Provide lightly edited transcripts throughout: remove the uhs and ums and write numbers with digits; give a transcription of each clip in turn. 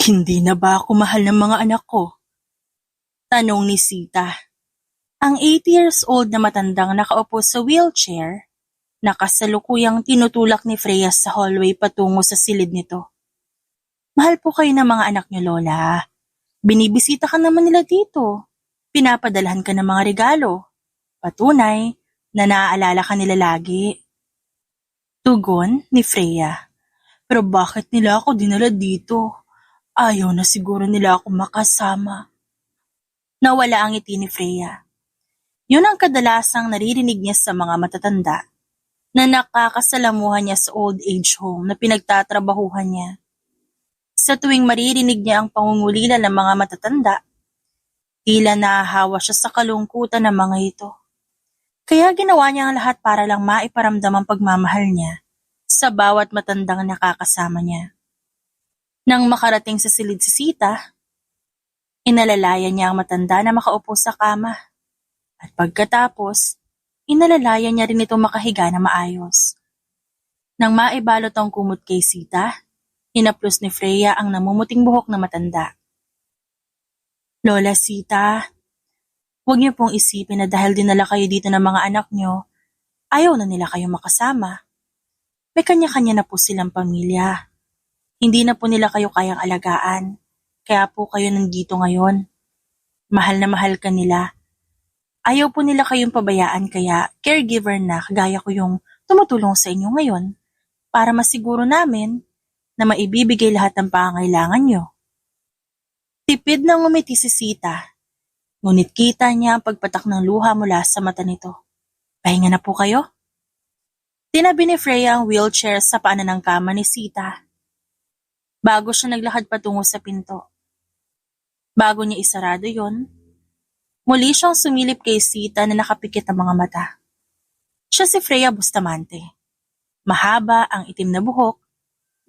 Hindi na ba ako mahal ng mga anak ko? Tanong ni Sita. Ang 80 years old na matandang nakaupo sa wheelchair, nakasalukuyang tinutulak ni Freya sa hallway patungo sa silid nito. Mahal po kayo ng mga anak niyo, Lola. Binibisita ka naman nila dito. Pinapadalhan ka ng mga regalo. Patunay na naaalala ka nila lagi. Tugon ni Freya. Pero bakit nila ako dinala dito? Ayaw na siguro nila ako makasama. Nawala ang ngiti ni Freya. Yun ang kadalasang naririnig niya sa mga matatanda na nakakasalamuhan niya sa old age home na pinagtatrabahuhan niya. Sa tuwing maririnig niya ang pangungulila ng mga matatanda, tila nahahawa siya sa kalungkutan ng mga ito. Kaya ginawa niya ang lahat para lang maiparamdam ang pagmamahal niya sa bawat matandang nakakasama niya. Nang makarating sa silid si Sita, inalalayan niya ang matanda na makaupo sa kama. At pagkatapos, inalalayan niya rin itong makahiga na maayos. Nang maibalot ang kumot kay Sita, hinaplos ni Freya ang namumuting buhok na matanda. Lola Sita, huwag niyo pong isipin na dahil dinala kayo dito ng mga anak niyo, ayaw na nila kayo makasama. May kanya-kanya na po silang pamilya. Hindi na po nila kayo kayang alagaan, kaya po kayo nandito ngayon. Mahal na mahal ka nila. Ayaw po nila kayong pabayaan kaya caregiver na kagaya ko yung tumutulong sa inyo ngayon para masiguro namin na maibibigay lahat ng pangangailangan nyo. Tipid na ngumiti si Sita, ngunit kita niya ang pagpatak ng luha mula sa mata nito. Pahinga na po kayo? Tinabi ni Freya ang wheelchair sa paanan ng kama ni Sita. Bago siya naglakad patungo sa pinto. Bago niya isarado yon, muli siyang sumilip kay Sita na nakapikit ang mga mata. Siya si Freya Bustamante. Mahaba ang itim na buhok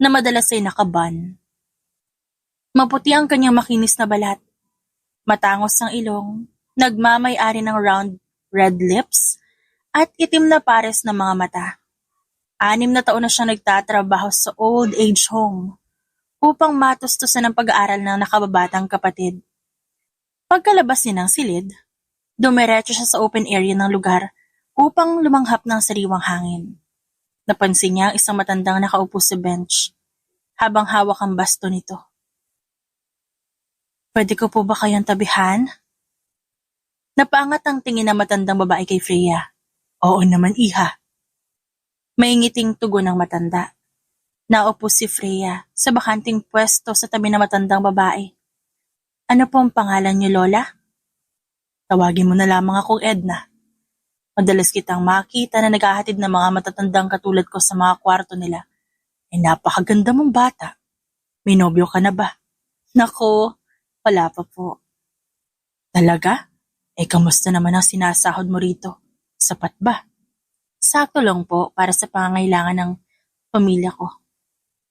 na madalas ay nakaban. Maputi ang kanyang makinis na balat. Matangos ang ilong, nagmamay-ari ng round red lips at itim na pares ng mga mata. 6 na taon na siya nagtatrabaho sa old age home upang matustusan ang pag-aaral ng nakababatang kapatid. Pagkalabas niya ng silid, dumiretso siya sa open area ng lugar upang lumanghap ng sariwang hangin. Napansin niya ang isang matandang nakaupo sa bench habang hawak ang baston nito. Pwede ko po ba kayang tabihan? Napaangat ang tingin ng matandang babae kay Freya. Oo naman, iha. May ngiting tugon ng matanda. Naupo si Freya sa bakanting pwesto sa tabi ng matandang babae. Ano po ang pangalan niyo, Lola? Tawagin mo na lamang akong Edna. Madalas kitang makita na naghahatid ng mga matatandang katulad ko sa mga kwarto nila. Napakaganda mong bata. May nobyo ka na ba? Nako, wala pa po. Talaga? Kamusta naman ang sinasahod mo rito? Sapat ba? Sakto lang po para sa pangangailangan ng pamilya ko.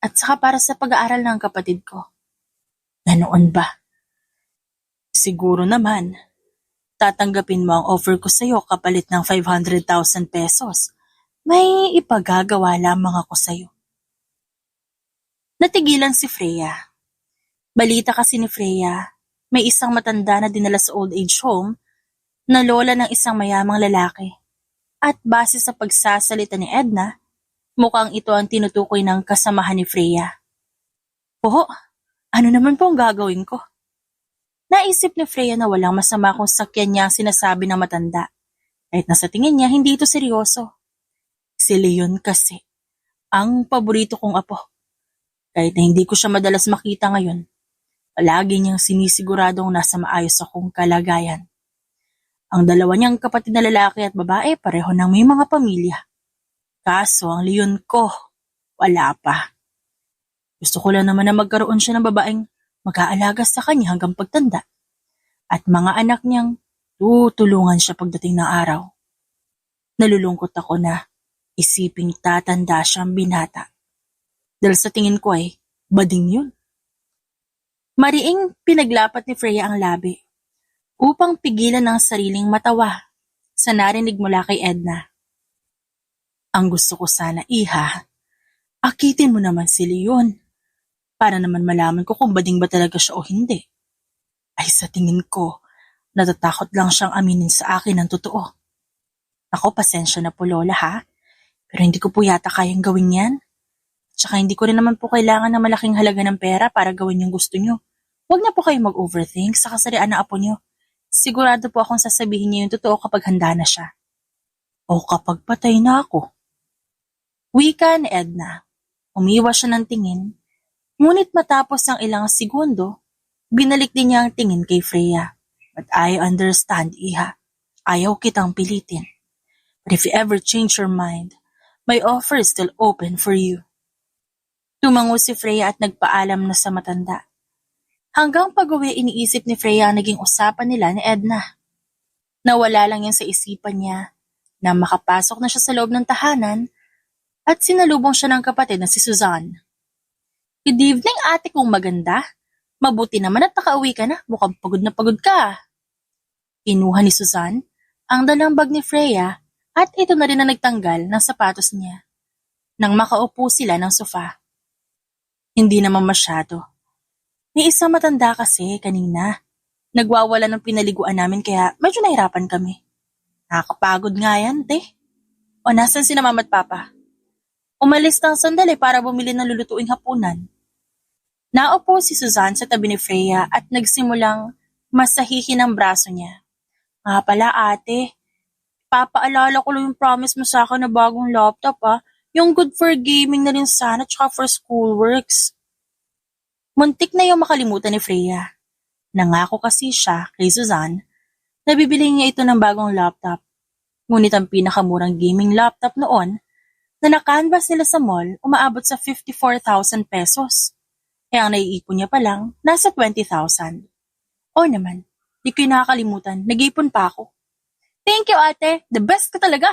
At saka para sa pag-aaral ng kapatid ko. Ganoon ba? Siguro naman. Tatanggapin mo ang offer ko sa'yo kapalit ng 500,000 pesos. May ipagagawa lamang ako sa'yo. Natigilan si Freya. Balita kasi ni Freya, may isang matanda na dinala sa old age home na lola ng isang mayamang lalaki. At base sa pagsasalita ni Edna, mukhang ito ang tinutukoy ng kasamahan ni Freya. Oo, ano naman po ang gagawin ko? Naisip ni Freya na walang masama kung sakyan niya ang sinasabi ng matanda. Kahit na sa tingin niya, hindi ito seryoso. Si Leon kasi, ang paborito kong apo. Kahit na hindi ko siya madalas makita ngayon, palagi niyang sinisiguradong nasa maayos akong kalagayan. Ang dalawa niyang kapatid na lalaki at babae pareho nang may mga pamilya. Kaso ang Leon ko, wala pa. Gusto ko lang naman na magkaroon siya ng babaeng mag-aalaga sa kanya hanggang pagtanda. At mga anak niyang tutulungan siya pagdating ng araw. Nalulungkot ako na isiping tatanda siyang binata. Dahil sa tingin ko bading yun. Mariing pinaglapat ni Freya ang labi upang pigilan ang sariling matawa sa narinig mula kay Edna. Ang gusto ko sana, iha, akitin mo naman si Leon para naman malaman ko kung bading ba talaga siya o hindi. Ay sa tingin ko, natatakot lang siyang aminin sa akin ang totoo. Ako, pasensya na po Lola ha, pero hindi ko po yata kayang gawin yan. Tsaka hindi ko rin naman po kailangan ng malaking halaga ng pera para gawin yung gusto nyo. Huwag na po kayong mag-overthink sa kasarian ng apo nyo. Sigurado po akong sasabihin niya yung totoo kapag handa na siya. O kapag patay na ako. Wika ni Edna. Umiwas siya ng tingin. Ngunit matapos ng ilang segundo, binalik din niya ang tingin kay Freya. But I understand, Iha. Ayaw kitang pilitin. But if you ever change your mind, my offer is still open for you. Tumango si Freya at nagpaalam na sa matanda. Hanggang pag-uwi iniisip ni Freya ang naging usapan nila ni Edna. Nawala lang yan sa isipan niya na makapasok na siya sa loob ng tahanan at sinalubong siya ng kapatid na si Suzanne. Good evening ate kong maganda. Mabuti naman at nakauwi ka na. Mukhang pagod na pagod ka. Kinuha ni Suzanne ang dalang bag ni Freya at ito na rin ang nagtanggal ng sapatos niya. Nang makaupo sila ng sofa. Hindi naman masyado. May isang matanda kasi kanina. Nagwawala ng pinaliguan namin kaya medyo nahirapan kami. Nakakapagod nga yan, te. O nasan si mama at papa? Umalis ng sandali para bumili ng lulutuing hapunan. Naupo si Suzanne sa tabi ni Freya at nagsimulang masahihin ang braso niya. Nga pala ate, papaalala ko lang yung promise mo sa akin na bagong laptop yung good for gaming na rin sana tsaka for schoolworks. Muntik na yung makalimutan ni Freya. Nangako kasi siya kay Suzanne na bibili niya ito ng bagong laptop. Ngunit ang pinakamurang gaming laptop noon na nakanvas nila sa mall umaabot sa 54,000 pesos. Kaya ang naiipon niya pa lang nasa 20,000. O naman, di ko nakakalimutan, nag-ipon pa ako. Thank you ate, the best ka talaga.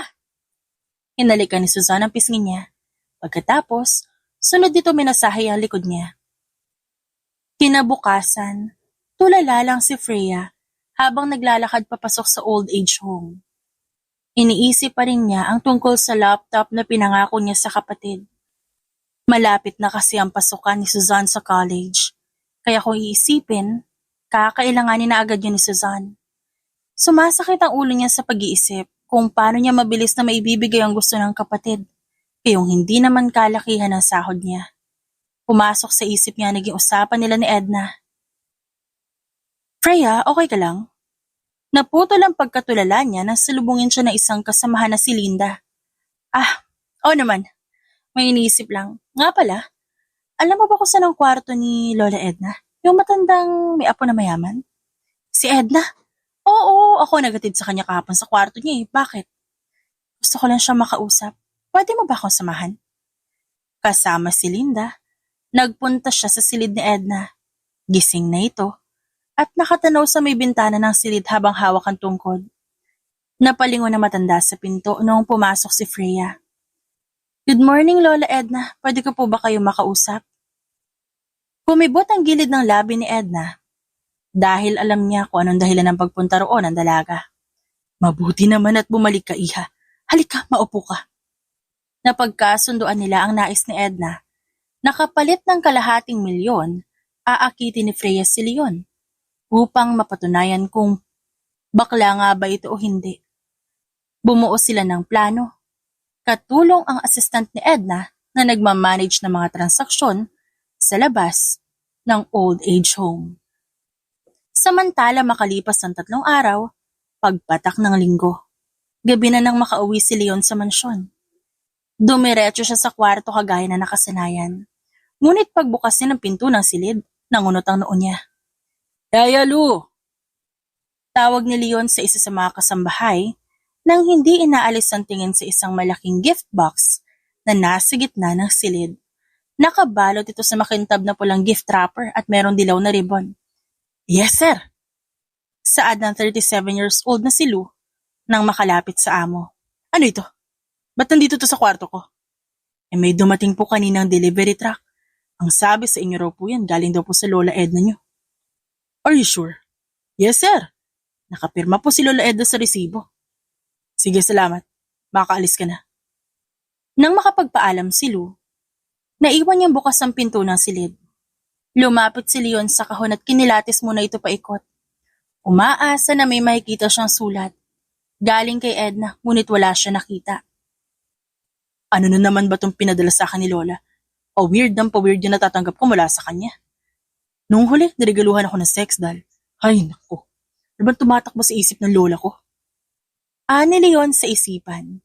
Hinalikan ni Suzanne ang pisngi niya. Pagkatapos, sunod dito minasahe ang likod niya. Kinabukasan, tulala lang si Freya habang naglalakad papasok sa old age home. Iniisip pa rin niya ang tungkol sa laptop na pinangako niya sa kapatid. Malapit na kasi ang pasukan ni Suzanne sa college, kaya kung iisipin, kakailanganin na agad yun ni Suzanne. Sumasakit ang ulo niya sa pag-iisip kung paano niya mabilis na maibibigay ang gusto ng kapatid, kayong hindi naman kalakihan ang sahod niya. Pumasok sa isip niya naging usapan nila ni Edna. Freya, okay ka lang? Naputol ang pagkatulala niya nang salubungin siya ng isang kasamahan na si Linda. Oo naman. May iniisip lang. Nga pala, alam mo ba kung saan ang kwarto ni Lola Edna? Yung matandang may apo na mayaman? Si Edna? Oo, ako nagatid sa kanya kahapon sa kwarto niya Bakit? Gusto ko lang siya makausap. Pwede mo ba akong samahan? Kasama si Linda. Nagpunta siya sa silid ni Edna. Gising na ito at nakatanaw sa may bintana ng silid habang hawak ang tungkod. Napalingon na matanda sa pinto noong pumasok si Freya. Good morning, Lola Edna. Pwede ko po ba kayo makausap? Kumibot ang gilid ng labi ni Edna dahil alam niya kung anong dahilan ng pagpunta roon ng dalaga. Mabuti naman at bumalik ka, Iha. Halika, maupo ka. Napagkasunduan nila ang nais ni Edna. Nakapalit ng kalahating milyon, aakitin ni Freya si Leon upang mapatunayan kung bakla nga ba ito o hindi. Bumuo sila ng plano. Katulong ang assistant ni Edna na nagmamanage ng mga transaksyon sa labas ng old age home. Samantala makalipas ng 3 araw, pagpatak ng linggo. Gabi na nang makauwi si Leon sa mansyon. Dumiretso siya sa kwarto kagaya na nakasanayan. Ngunit pagbukas niya ng pinto ng silid, nangunot ang noo niya. Yaya Lu! Tawag ni Leon sa isa sa mga kasambahay nang hindi inaalis ang tingin sa isang malaking gift box na nasa gitna ng silid. Nakabalot ito sa makintab na pulang gift wrapper at merong dilaw na ribbon. Yes, sir! Saad ng 37 years old na si Lu nang makalapit sa amo. Ano ito? Ba't nandito to sa kwarto ko? May dumating po kaninang delivery truck. Ang sabi sa inyo raw po yan, galing daw po sa Lola Edna nyo. Are you sure? Yes, sir. Nakapirma po si Lola Edna sa resibo. Sige, salamat. Makakaalis ka na. Nang makapagpaalam si Lu, naiwan niyang bukas ang pinto ng silid. Lumapit si Leon sa kahon at kinilatis muna ito paikot. Umaasa na may makikita siyang sulat. Galing kay Edna, ngunit wala siya nakita. Ano na naman ba itong pinadala sa akin ni Lola? Pa-weird yung natatanggap ko mula sa kanya. Nung huli, niregaluhan ako ng sex doll. Ay, naku. Ano bang tumatakbo sa isip ng lola ko? Ani Leon sa isipan.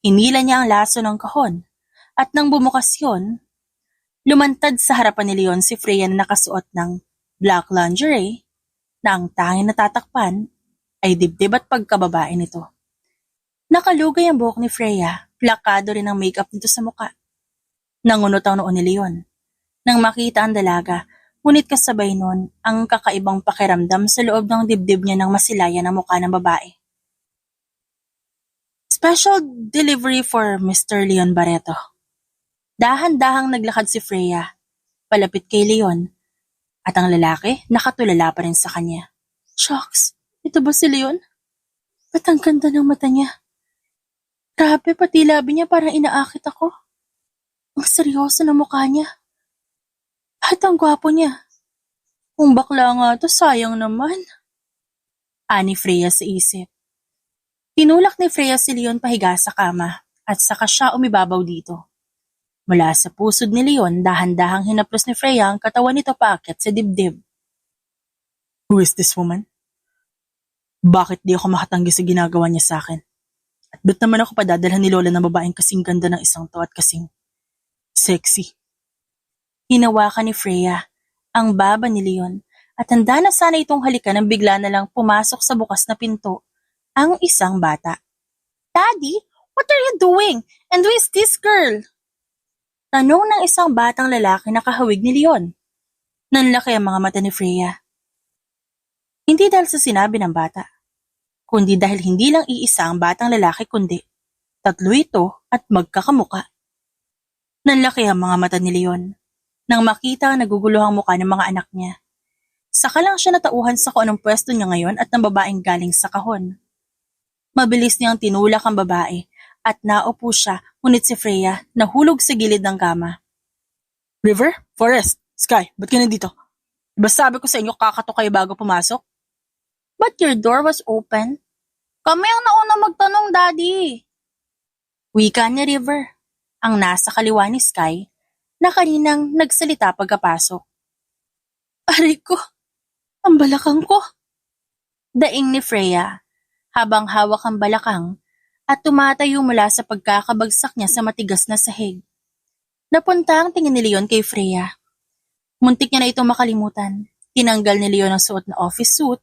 Hinila niya ang laso ng kahon. At nang bumukas yun, lumantad sa harapan ni Leon si Freya na nakasuot ng black lingerie na ang tanging natatakpan ay dibdib at pagkababae nito. Nakalugay ang buhok ni Freya, plakado rin ang makeup nito sa muka. Nangunot ang noon ni Leon. Nang makita ang dalaga, ngunit kasabay nun ang kakaibang pakiramdam sa loob ng dibdib niya nang masilayan ang mukha ng babae. Special delivery for Mr. Leon Barreto. Dahan-dahang naglakad si Freya, palapit kay Leon, at ang lalaki nakatulala pa rin sa kanya. Shucks, ito ba si Leon? Ba't ang ganda ng mata niya? Grabe, pati labi niya parang inaakit ako. Ang seryoso na mukha niya. At ang gwapo niya. Kung bakla nga to, sayang naman. Ani Freya sa isip. Tinulak ni Freya si Leon pahiga sa kama at saka siya umibabaw dito. Mula sa pusod ni Leon, dahan-dahang hinaplos ni Freya ang katawan nito paakyat sa dibdib. Who is this woman? Bakit di ako makatanggi sa ginagawa niya sa akin? At ba't naman ako padadalhan ni Lola ng babaeng kasing ganda ng isang to at kasing sexy? Hinawakan ni Freya ang baba ni Leon at handa na sana itong halikan nang bigla na lang pumasok sa bukas na pinto ang isang bata. Daddy, what are you doing? And who is this girl? Tanong ng isang batang lalaki na kahawig ni Leon. Nanlaki ang mga mata ni Freya. Hindi dahil sa sinabi ng bata, kundi dahil hindi lang iisa ang batang lalaki kundi tatlo ito at magkakamuka. Nanlaki ang mga mata ni Leon nang makita ang naguguluhang muka ng mga anak niya. Saka lang siya natauhan sa kung anong pwesto niya ngayon at ng babaeng galing sa kahon. Mabilis niyang tinulak ang babae at naupo siya, ngunit si Freya nahulog sa gilid ng kama. River? Forest? Sky? Ba't ka nandito? Diba sabi ko sa inyo kakato kayo bago pumasok? But your door was open. Kami ang nauna magtanong, Daddy. Wika ni River, ang nasa kaliwa ni Sky, na kaninang nagsalita pagkapasok. Aray ko, ang balakang ko. Daing ni Freya, habang hawak ang balakang at tumatayo mula sa pagkakabagsak niya sa matigas na sahig. Napunta ang tingin ni Leon kay Freya. Muntik niya na itong makalimutan. Tinanggal ni Leon ang suot na office suit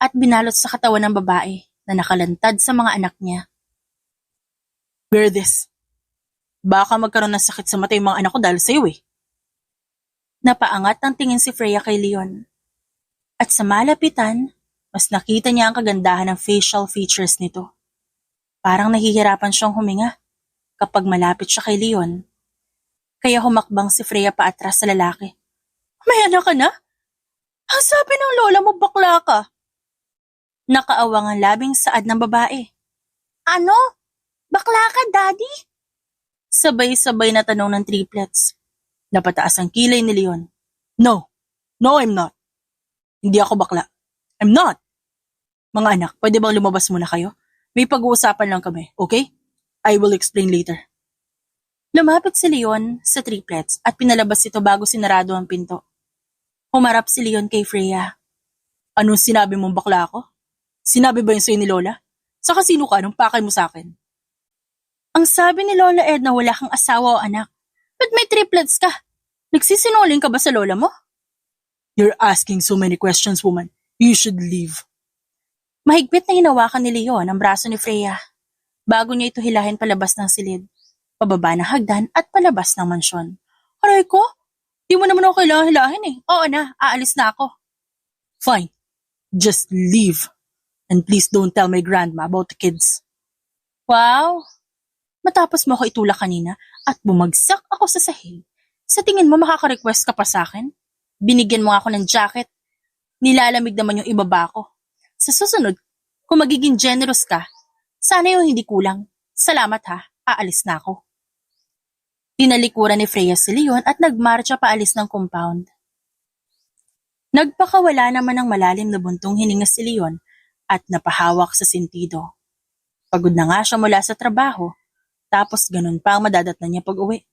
at binalot sa katawan ng babae na nakalantad sa mga anak niya. Wear this. Baka magkaroon ng sakit sa mata yung mga anak ko dahil sa'yo eh. Napaangat ang tingin si Freya kay Leon. At sa malapitan, mas nakita niya ang kagandahan ng facial features nito. Parang nahihirapan siyang huminga kapag malapit siya kay Leon. Kaya humakbang si Freya paatras sa lalaki. May anak ka na? Ang sabi ng lola mo bakla ka. Nakaawang ang labing saad ng babae. Ano? Bakla ka, Daddy? Sabay-sabay na tanong ng triplets. Napataas ang kilay ni Leon. No. No, I'm not. Hindi ako bakla. I'm not. Mga anak, pwede bang lumabas muna kayo? May pag-uusapan lang kami, okay? I will explain later. Lumapit si Leon sa triplets at pinalabas ito bago sinarado ang pinto. Humarap si Leon kay Freya. Anong sinabi mong bakla ako? Sinabi ba yun sa'yo ni Lola? Saka sino ka? Anong pakay mo sa akin? Ang sabi ni Lola Edna wala kang asawa o anak. Ba't may triplets ka? Nagsisinungaling ka ba sa lola mo? You're asking so many questions, woman. You should leave. Mahigpit na hinawakan ni Leon ang braso ni Freya bago niya ito hilahin palabas ng silid, pababa ng hagdan at palabas ng mansyon. Aray ko, di mo naman ako kailangan hilahin eh. Oo na, aalis na ako. Fine, just leave. And please don't tell my grandma about the kids. Wow, matapos mo ako itulak kanina at bumagsak ako sa sahig. Sa tingin mo makaka-request ka pa sa akin? Binigyan mo ako ng jacket. Nilalamig naman yung ibaba ko. Sa susunod, kung magiging generous ka, sana yung hindi kulang. Salamat ha, aalis na ako. Tinalikuran ni Freya si Leon at nagmarcha paalis ng compound. Nagpakawala naman ng malalim na buntong hininga si Leon at napahawak sa sentido. Pagod na nga siya mula sa trabaho, tapos ganun pa ang madadatnan niya pag-uwi.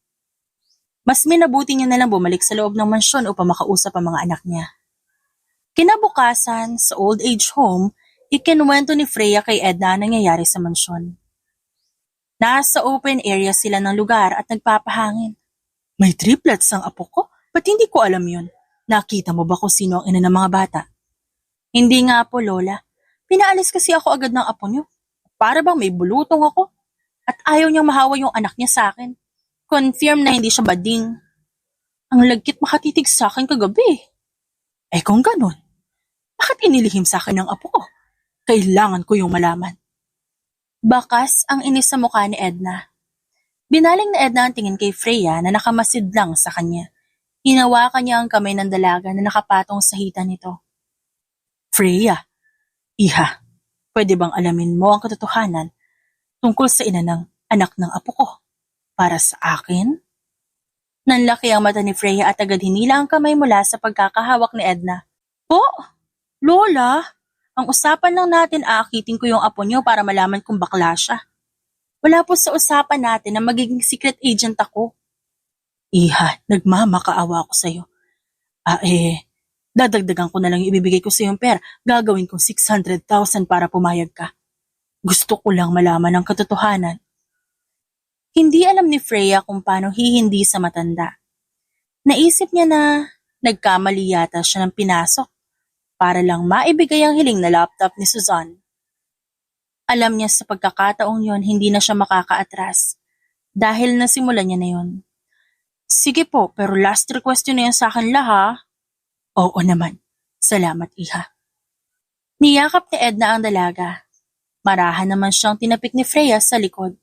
Mas minabuti niya na lang bumalik sa loob ng mansyon upang makausap ang mga anak niya. Kinabukasan, sa old age home, ikinuwento ni Freya kay Edna ang nangyayari sa mansyon. Nasa open area sila ng lugar at nagpapahangin. May triplets ang apo ko? Ba't hindi ko alam yun? Nakita mo ba kung sino ang ina ng mga bata? Hindi nga po, Lola. Pinaalis kasi ako agad ng apo niyo. Para bang may bulutong ako? At ayaw niyang mahawa yung anak niya sa akin. Confirm na hindi siya bading. Ang lagkit makatitig sa akin kagabi. Eh kung ganun, bakit inilihim sa akin ng apo ko? Kailangan ko yung malaman. Bakas ang inis sa mukha ni Edna. Binaling na Edna ang tingin kay Freya na nakamasid lang sa kanya. Hinawakan niya ang kamay ng dalaga na nakapatong sa hita nito. Freya, iha, pwede bang alamin mo ang katotohanan tungkol sa ina ng anak ng apo ko? Para sa akin? Nanlaki ang mata ni Freya at agad hinila ang kamay mula sa pagkakahawak ni Edna. Po, Lola, ang usapan lang natin aakitin ko yung apo niyo para malaman kung bakla siya. Wala po sa usapan natin na magiging secret agent ako. Iha, nagmamakaawa ako sa'yo. Dadagdagan ko na lang yung ibibigay ko sa yung pera. Gagawin kong 600,000 para pumayag ka. Gusto ko lang malaman ang katotohanan. Hindi alam ni Freya kung paano hihindi sa matanda. Naisip niya na nagkamali yata siya ng pinasok para lang maibigay ang hiling na laptop ni Suzanne. Alam niya sa pagkakataong yon hindi na siya makakaatras dahil nasimulan niya na yon. Sige po, pero last request yun na yan sa akin ha? Oo naman. Salamat, iha. Niyakap ni Edna ang dalaga. Marahan naman siyang tinapik ni Freya sa likod.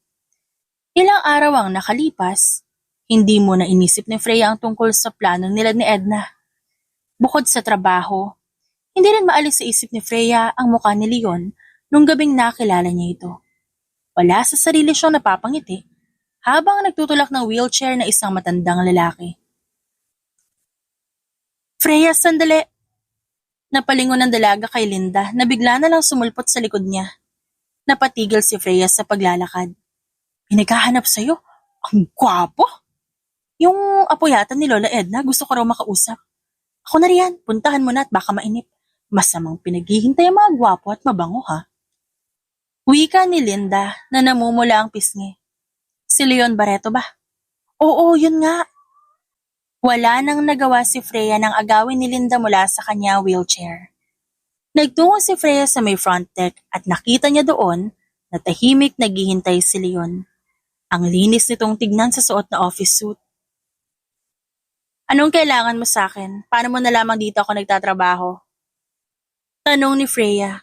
Ilang araw ang nakalipas, hindi mo na inisip ni Freya ang tungkol sa plano nila ni Edna. Bukod sa trabaho, hindi rin maalis sa isip ni Freya ang mukha ni Leon nung gabing nakilala niya ito. Wala sa sarili siyang napapangiti habang nagtutulak ng wheelchair na isang matandang lalaki. Freya, sandali! Napalingon ng dalaga kay Linda na bigla na lang sumulpot sa likod niya. Napatigil si Freya sa paglalakad. Pinaghahanap sa'yo? Ang gwapo! Yung apo yata ni Lola Edna, gusto ko raw makausap. Ako na riyan, puntahan mo na at baka mainip. Masamang pinaghihintay ang mga gwapo at mabango ha. Wika ni Linda na namumula ang pisngi. Si Leon Barreto ba? Oo, yun nga. Wala nang nagawa si Freya nang agawin ni Linda mula sa kanya wheelchair. Nagtungo si Freya sa may front deck at nakita niya doon na tahimik naghihintay si Leon. Ang linis nitong tignan sa suot na office suit. Anong kailangan mo sa akin? Paano mo nalamang dito ako nagtatrabaho? Tanong ni Freya.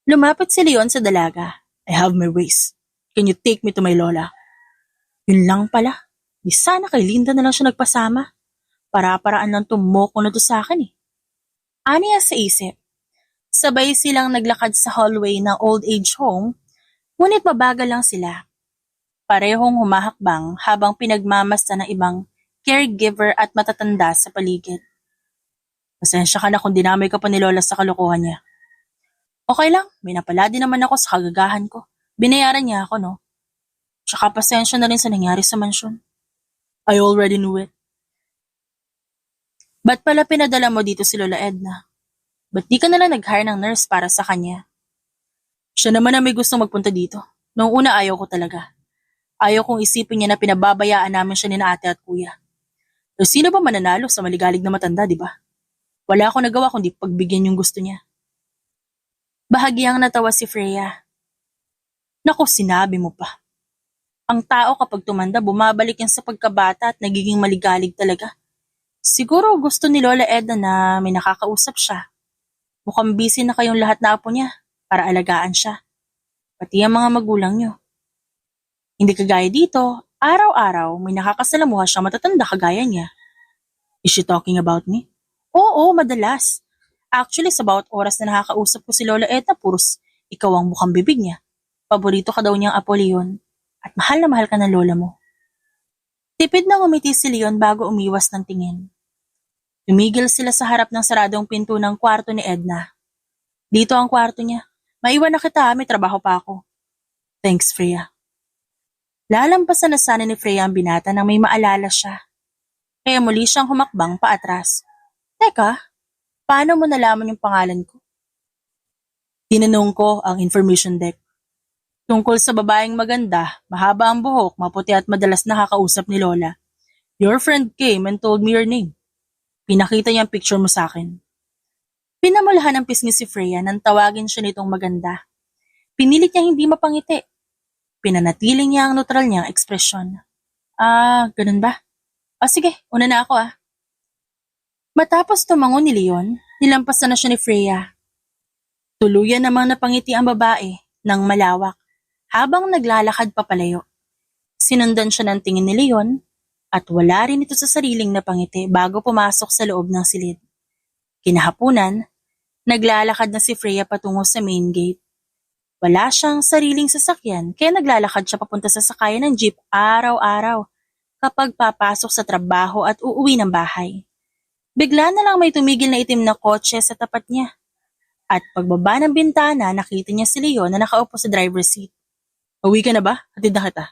Lumapit si Leon sa dalaga. I have my ways. Can you take me to my lola? Yun lang pala. Di sana kay Linda na lang siya nagpasama. Para-paraan lang tumoko na to sa akin eh. Aniya sa isip. Sabay silang naglakad sa hallway ng old age home, ngunit mabagal lang sila. Parehong humahakbang habang pinagmamasta ng ibang caregiver at matatanda sa paligid. Pasensya ka na kung dinamay ka pa ni Lola sa kalokohan niya. Okay lang, may napala din naman ako sa kagagahan ko. Binayaran niya ako, no? Tsaka pasensya na rin sa nangyari sa mansyon. I already knew it. Ba't pala pinadala mo dito si Lola Edna? Ba't di ka nalang nag-hire ng nurse para sa kanya? Siya naman na may gustong magpunta dito. Noong una ayaw ko talaga. Ayaw kong isipin niya na pinababayaan namin siya ni na ate at kuya. So sino ba mananalo sa maligalig na matanda, di ba? Wala akong nagawa kundi pagbigyan yung gusto niya. Bahagyang natawa si Freya. Naku, sinabi mo pa. Ang tao kapag tumanda bumabalik yan sa pagkabata at nagiging maligalig talaga. Siguro gusto ni Lola Edna na may nakakausap siya. Mukhang busy na kayong lahat na apo niya para alagaan siya. Pati ang mga magulang niyo. Hindi kagaya dito, araw-araw may nakakasalamuha siya matatanda kagaya niya. Is she talking about me? Oo, madalas. Actually, sa bawat oras na nakakausap ko si Lola Edna, puros ikaw ang bukang bibig niya. Paborito ka daw niyang apo Leon at mahal na mahal ka ng lola mo. Tipid na ngumiti si Leon bago umiwas ng tingin. Tumigil sila sa harap ng saradong pinto ng kwarto ni Edna. Dito ang kwarto niya. Maiwan na kita, may trabaho pa ako. Thanks, Freya. Lalampasan na sana ni Freya ang binata nang may maalala siya. Kaya muli siyang humakbang paatras. Teka, paano mo nalaman yung pangalan ko? Tinanong ko ang information deck. Tungkol sa babaeng maganda, mahaba ang buhok, maputi at madalas nakakausap ni Lola. Your friend came and told me your name. Pinakita niya ang picture mo sa akin. Pinamulahan ng pisngi si Freya nang tawagin siya nitong maganda. Pinilit niya hindi mapangiti. Pinanatili niya ang neutral niyang ekspresyon. Ganun ba? Sige, una na ako Matapos tumango ni Leon, nilampasan na siya ni Freya. Tuluyan namang napangiti ang babae ng malawak habang naglalakad papalayo. Sinundan siya ng tingin ni Leon at wala rin ito sa sariling napangiti bago pumasok sa loob ng silid. Kinahapunan, naglalakad na si Freya patungo sa main gate. Wala siyang sariling sasakyan kaya naglalakad siya papunta sa sakayan ng jeep araw-araw kapag papasok sa trabaho at uuwi ng bahay. Bigla na lang may tumigil na itim na kotse sa tapat niya. At pagbaba ng bintana, nakita niya si Leon na nakaupo sa driver's seat. Uwi ka na ba? Hatid na kita.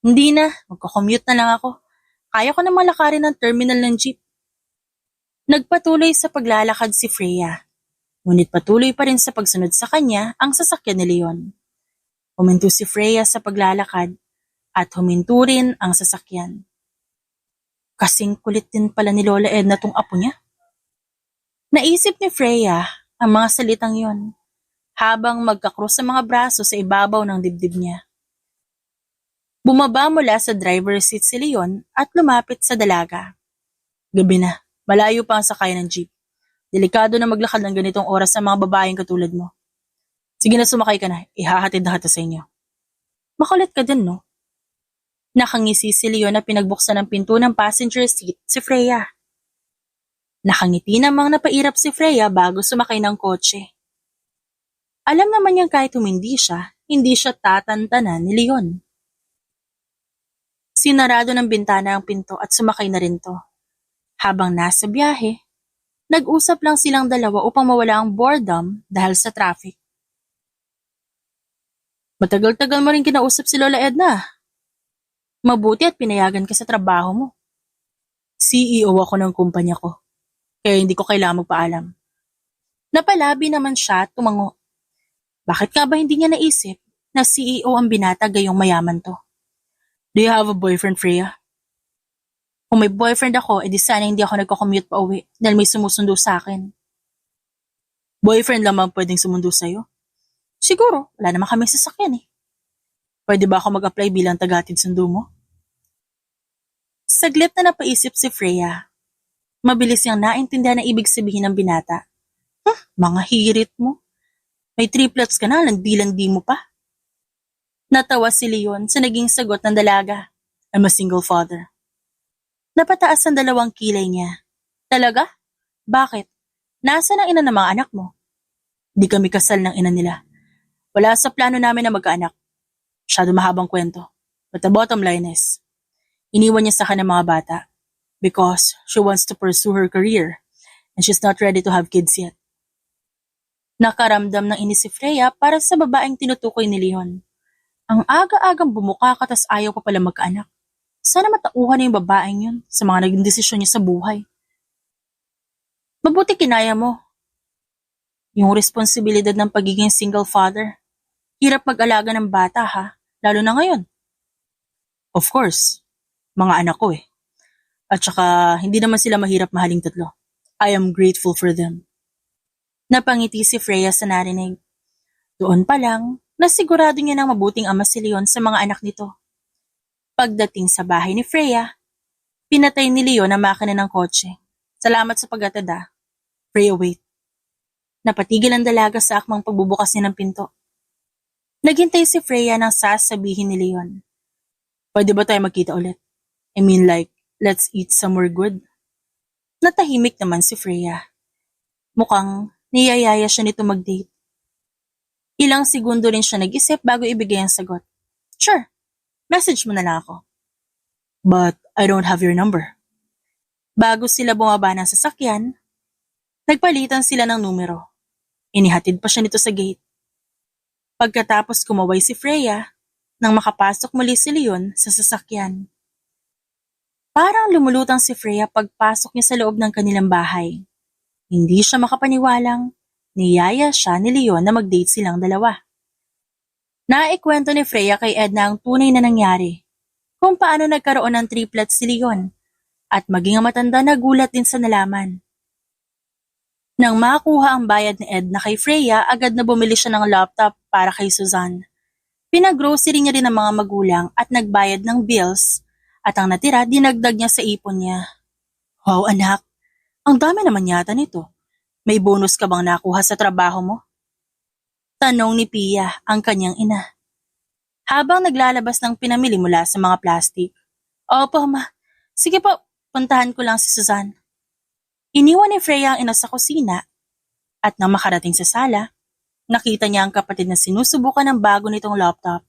Hindi na, magko-commute na lang ako. Kaya ko namang lakarin ng terminal ng jeep. Nagpatuloy sa paglalakad si Freya. Ngunit patuloy pa rin sa pagsunod sa kanya ang sasakyan ni Leon. Huminto si Freya sa paglalakad at huminto rin ang sasakyan. Kasing kulit din pala ni Lola Edna tong apo niya. Naisip ni Freya ang mga salitang yon habang magkakrus sa mga braso sa ibabaw ng dibdib niya. Bumaba mula sa driver's seat si Leon at lumapit sa dalaga. Gabi na, malayo pa ang sakay ng jeep. Delikado na maglakad ng ganitong oras sa mga babaeng katulad mo. Sige na, sumakay ka na, ihahatid na kita sa inyo. Makulit ka din, no? Nakangisi si Leon na pinagbuksan ng pinto ng passenger seat si Freya. Nakangiti namang napairap si Freya bago sumakay ng kotse. Alam naman niyang kahit hindi siya tatantanan ni Leon. Sinarado ng bintana ang pinto at sumakay na rin to. Habang nasa biyahe, nag-usap lang silang dalawa upang mawala ang boredom dahil sa traffic. Matagal-tagal mo rin kinausap si Lola Edna. Mabuti at pinayagan ka sa trabaho mo. CEO ako ng kumpanya ko, kaya hindi ko kailangang magpaalam. Napalabi naman siya at tumango. Bakit nga ba hindi niya naisip na CEO ang binata gayong mayaman to? Do you have a boyfriend, Freya? Kung may boyfriend ako, edi sana hindi ako nagko-commute pa uwi dahil may sumusundo sa akin. Boyfriend lamang pwedeng sumundo sa'yo? Siguro, wala naman kami sasakyan Pwede ba ako mag-apply bilang tagatid sundo mo? Saglit na napaisip si Freya. Mabilis niyang naintindihan ang ibig sabihin ng binata. Mga hirit mo. May triplets ka na, landi-landi mo pa. Natawa si Leon sa naging sagot ng dalaga. I'm a single father. Napataas ang dalawang kilay niya. Talaga? Bakit? Nasaan ang ina ng mga anak mo? Di kami kasal ng ina nila. Wala sa plano namin na magkaanak. Masyado mahabang kwento. But the bottom line is, iniwan niya sa akin ng mga bata because she wants to pursue her career and she's not ready to have kids yet. Nakaramdam ng inis si Freya para sa babaeng tinutukoy ni Leon. Ang aga-agang bumuka ka tas ayaw pa pala magkaanak. Sana matauhan na yung babaeng yun sa mga naging desisyon niya sa buhay. Mabuti kinaya mo. Yung responsibilidad ng pagiging single father. Hirap mag-alaga ng bata lalo na ngayon. Of course, mga anak ko At saka hindi naman sila mahirap mahaling tatlo. I am grateful for them. Napangiti si Freya sa narinig. Doon pa lang, nasigurado niya ng mabuting ama si Leon sa mga anak nito. Pagdating sa bahay ni Freya, pinatay ni Leon ang makina ng kotse. Salamat sa paghatid Freya, wait. Napatigil ang dalaga sa akmang pagbubukas niya ng pinto. Naghintay si Freya nang sasabihin ni Leon. Pwede ba tayo magkita ulit? I mean like, let's eat somewhere good. Natahimik naman si Freya. Mukhang niyayaya siya nito mag-date. Ilang segundo rin siya nag-isip bago ibigay ang sagot. Sure, message mo na lang ako. But I don't have your number. Bago sila bumaba ng sasakyan, nagpalitan sila ng numero. Inihatid pa siya nito sa gate. Pagkatapos kumaway si Freya, nang makapasok muli si Leon sa sasakyan. Parang lumulutang si Freya pagpasok niya sa loob ng kanilang bahay. Hindi siya makapaniwalang niyaya siya ni Leon na mag-date silang dalawa. Naikwento ni Freya kay Edna ang tunay na nangyari, kung paano nagkaroon ng triplets si Leon, at maging ang matanda nagulat din sa nalaman. Nang makuha ang bayad ni Edna kay Freya, agad na bumili siya ng laptop para kay Suzanne. Pinag-grocery niya rin ang mga magulang at nagbayad ng bills, at ang natira dinagdag niya sa ipon niya. Wow anak, ang dami naman yata nito. May bonus ka bang nakuha sa trabaho mo? Tanong ni Pia, ang kanyang ina. Habang naglalabas ng pinamili mula sa mga plastic. Opo ma, sige po, puntahan ko lang si Suzanne. Iniwan ni Freya ang ina sa kusina, at nang makarating sa sala, nakita niya ang kapatid na sinusubukan ng bago nitong laptop.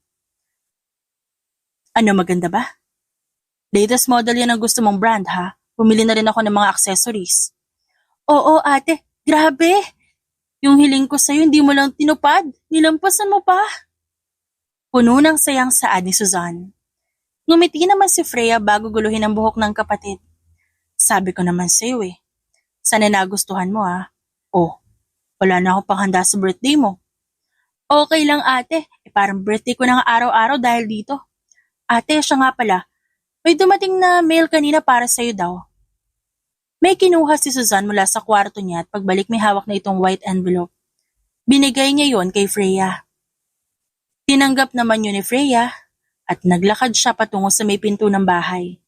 Ano, maganda ba? Latest model yan ang gusto mong brand ha? Bumili na rin ako ng mga accessories. Oo ate, grabe! Yung hiling ko sa'yo hindi mo lang tinupad, nilampasan mo pa. Puno ng sayang saad ni Suzanne. Ngumiti naman si Freya bago guluhin ang buhok ng kapatid. Sabi ko naman sa'yo sana nagustuhan mo ha. Oh, wala na akong panghanda sa birthday mo. Okay lang ate, parang birthday ko na nga araw-araw dahil dito. Ate, siya nga pala, may dumating na mail kanina para sa'yo daw. May kinuha si Suzanne mula sa kwarto niya at pagbalik may hawak na itong white envelope. Binigay niya yon kay Freya. Tinanggap naman yun ni Freya at naglakad siya patungo sa may pinto ng bahay.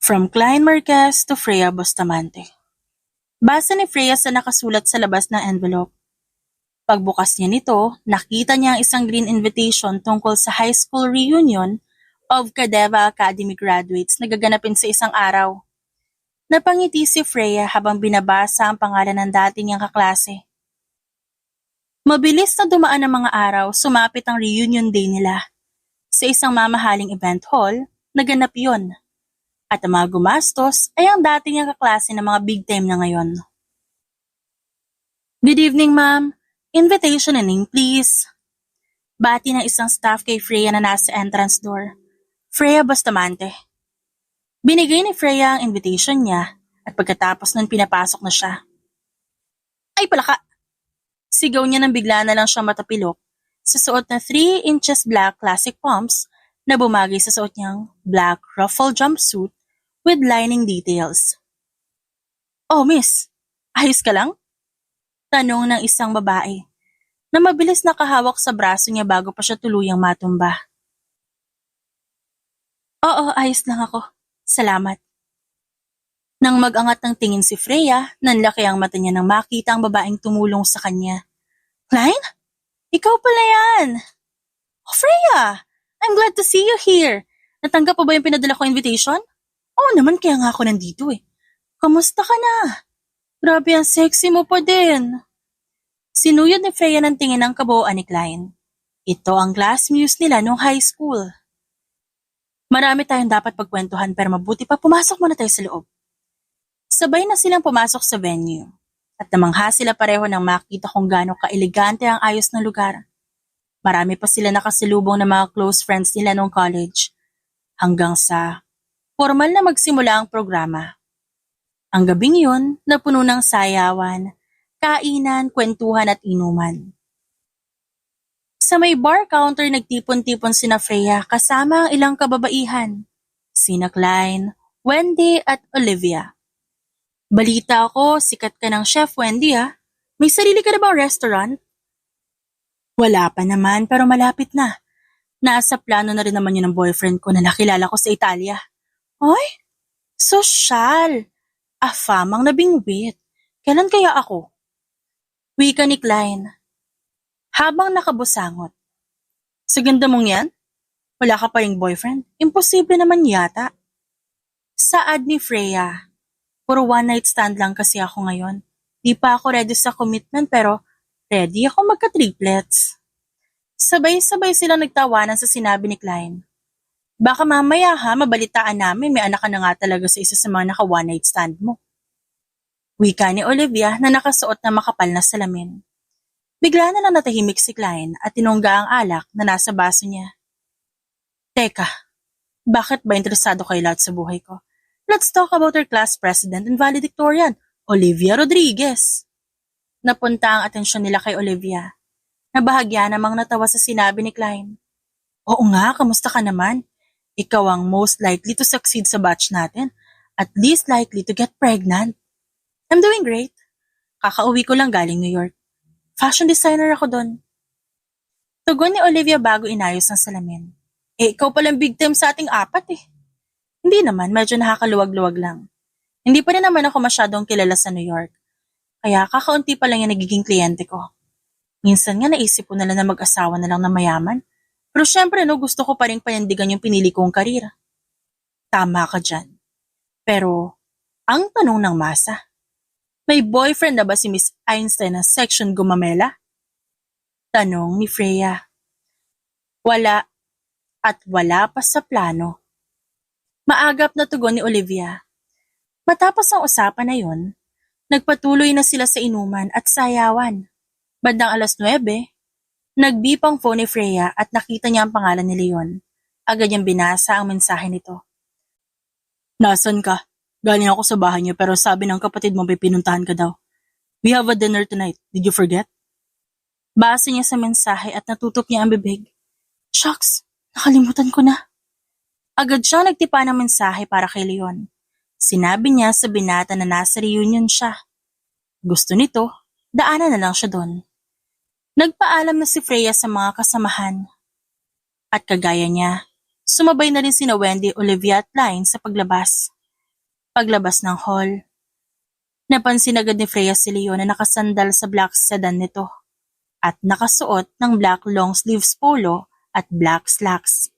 From Klein Marquez to Freya Bustamante. Basa ni Freya sa nakasulat sa labas ng envelope. Pagbukas niya nito, nakita niya ang isang green invitation tungkol sa high school reunion of Cadeva Academy graduates na gaganapin sa isang araw. Napangiti si Freya habang binabasa ang pangalan ng dati niyang kaklase. Mabilis na dumaan ang mga araw, sumapit ang reunion day nila. Sa isang mamahaling event hall, naganap yon. At ang mga gumastos ay ang dati niyang kaklase ng mga big time na ngayon. Good evening, ma'am. Invitation and name, please. Bati ng isang staff kay Freya na nasa entrance door. Freya Bustamante. Binigay ni Freya ang invitation niya at pagkatapos nun pinapasok na siya. Ay palaka! Sigaw niya nang bigla na lang siyang matapilok sa suot na 3 inches black classic pumps na bumagay sa suot niyang black ruffle jumpsuit with lining details. Oh miss, ayos ka lang? Tanong ng isang babae na mabilis nakahawak sa braso niya bago pa siya tuluyang matumba. Oo, ayos lang ako. Salamat. Nang mag-angat ng tingin si Freya, nanlaki ang mata niya nang makita ang babaeng tumulong sa kanya. Klein? Ikaw pala yan! Oh, Freya! I'm glad to see you here. Natanggap pa ba yung pinadala ko invitation? Oo naman, kaya nga ako nandito Kamusta ka na? Grabe ang sexy mo pa din. Sinuyod ni Freya ng tingin ng kabuuan ni Klein. Ito ang class muse nila nung high school. Marami tayong dapat pagkwentuhan pero mabuti pa pumasok muna tayo sa loob. Sabay na silang pumasok sa venue. At namangha sila pareho nang makita kung gaano ka-elegante ang ayos ng lugar. Marami pa sila nakasalubong ng mga close friends nila nung college. Hanggang sa formal na magsimula ang programa. Ang gabing yun, napuno ng sayawan, kainan, kwentuhan at inuman. Sa may bar counter nagtipon-tipon sina Freya kasama ang ilang kababaihan. Sina Klein, Wendy at Olivia. Balita ako, sikat ka ng Chef Wendy May sarili ka na bang restaurant? Wala pa naman pero malapit na. Nasa plano na rin naman yun ng boyfriend ko na nakilala ko sa Italia. Ay, sosyal! Afamang nabingwit. Kailan kaya ako? Wika ni Klein. Habang nakabusangot. Sa ganda mong yan? Wala ka pa ring boyfriend? Imposible naman yata. Saad ni Freya. Puro one night stand lang kasi ako ngayon. Di pa ako ready sa commitment pero ready ako magka-triplets. Sabay-sabay silang nagtawanan sa sinabi ni Klein. Baka mamaya mabalitaan namin may anak ka na nga talaga sa isa sa mga naka one night stand mo. Wika ni Olivia na nakasuot na makapal na salamin. Bigla na lang natahimik si Klein at tinungga ang alak na nasa baso niya. Teka, bakit ba interesado kayo lahat sa buhay ko? Let's talk about our class president and valedictorian, Olivia Rodriguez. Napunta ang atensyon nila kay Olivia. Nabahagya namang natawa sa sinabi ni Klein. Oo nga, kamusta ka naman? Ikaw ang most likely to succeed sa batch natin at least likely to get pregnant. I'm doing great. Kakauwi ko lang galing New York. Fashion designer ako doon. Tugon ni Olivia bago inayos ang salamin. Ikaw palang big time sa ating apat eh. Hindi naman, medyo nakakaluwag-luwag lang. Hindi pa rin naman ako masyadong kilala sa New York. Kaya kakaunti pa lang yung nagiging kliyente ko. Minsan nga naisip ko na lang na mag-asawa na lang na mayaman. Pero syempre gusto ko pa rin panindigan yung pinili kong karira. Tama ka dyan. Pero, ang tanong ng masa, may boyfriend na ba si Miss Einstein ng section Gumamela? Tanong ni Freya. Wala at wala pa sa plano. Maagap na tugon ni Olivia. Matapos ang usapan na yon, nagpatuloy na sila sa inuman at sayawan. Bandang 9:00, nag-beep ang phone ni Freya at nakita niya ang pangalan ni Leon. Agad niyang binasa ang mensahe nito. Nasaan ka? Galing ako sa bahay niyo pero sabi ng kapatid mo may pinuntahan ka daw. We have a dinner tonight. Did you forget? Basa niya sa mensahe at natutok niya ang bibig. Shucks, nakalimutan ko na. Agad siyang nagtipa ng mensahe para kay Leon. Sinabi niya sa binata na nasa reunion siya. Gusto nito, daanan na lang siya doon. Nagpaalam na si Freya sa mga kasamahan. At kagaya niya, sumabay na rin sina Wendy, Olivia at Klein sa paglabas. Paglabas ng hall, napansin agad ni Freya si Leon na nakasandal sa black sedan nito at nakasuot ng black long sleeves polo at black slacks.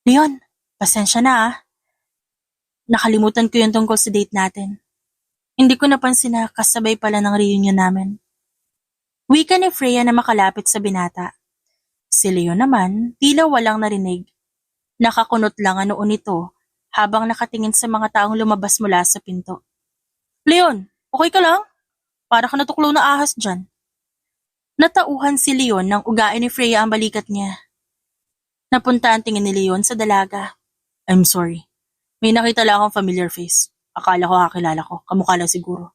Leon, pasensya na . Nakalimutan ko yung tungkol sa date natin. Hindi ko napansin na kasabay pala ng reunion namin. Wika ni Freya na makalapit sa binata. Si Leon naman, tila walang narinig. Nakakunot lang ang noon nito habang nakatingin sa mga taong lumabas mula sa pinto. Leon, okay ka lang? Para ka natuklaw na ahas dyan. Natauhan si Leon nang ugain ni Freya ang balikat niya. Napunta ang tingin ni Leon sa dalaga. I'm sorry. May nakita lang akong familiar face. Akala ko kakilala ko. Kamukha lang siguro.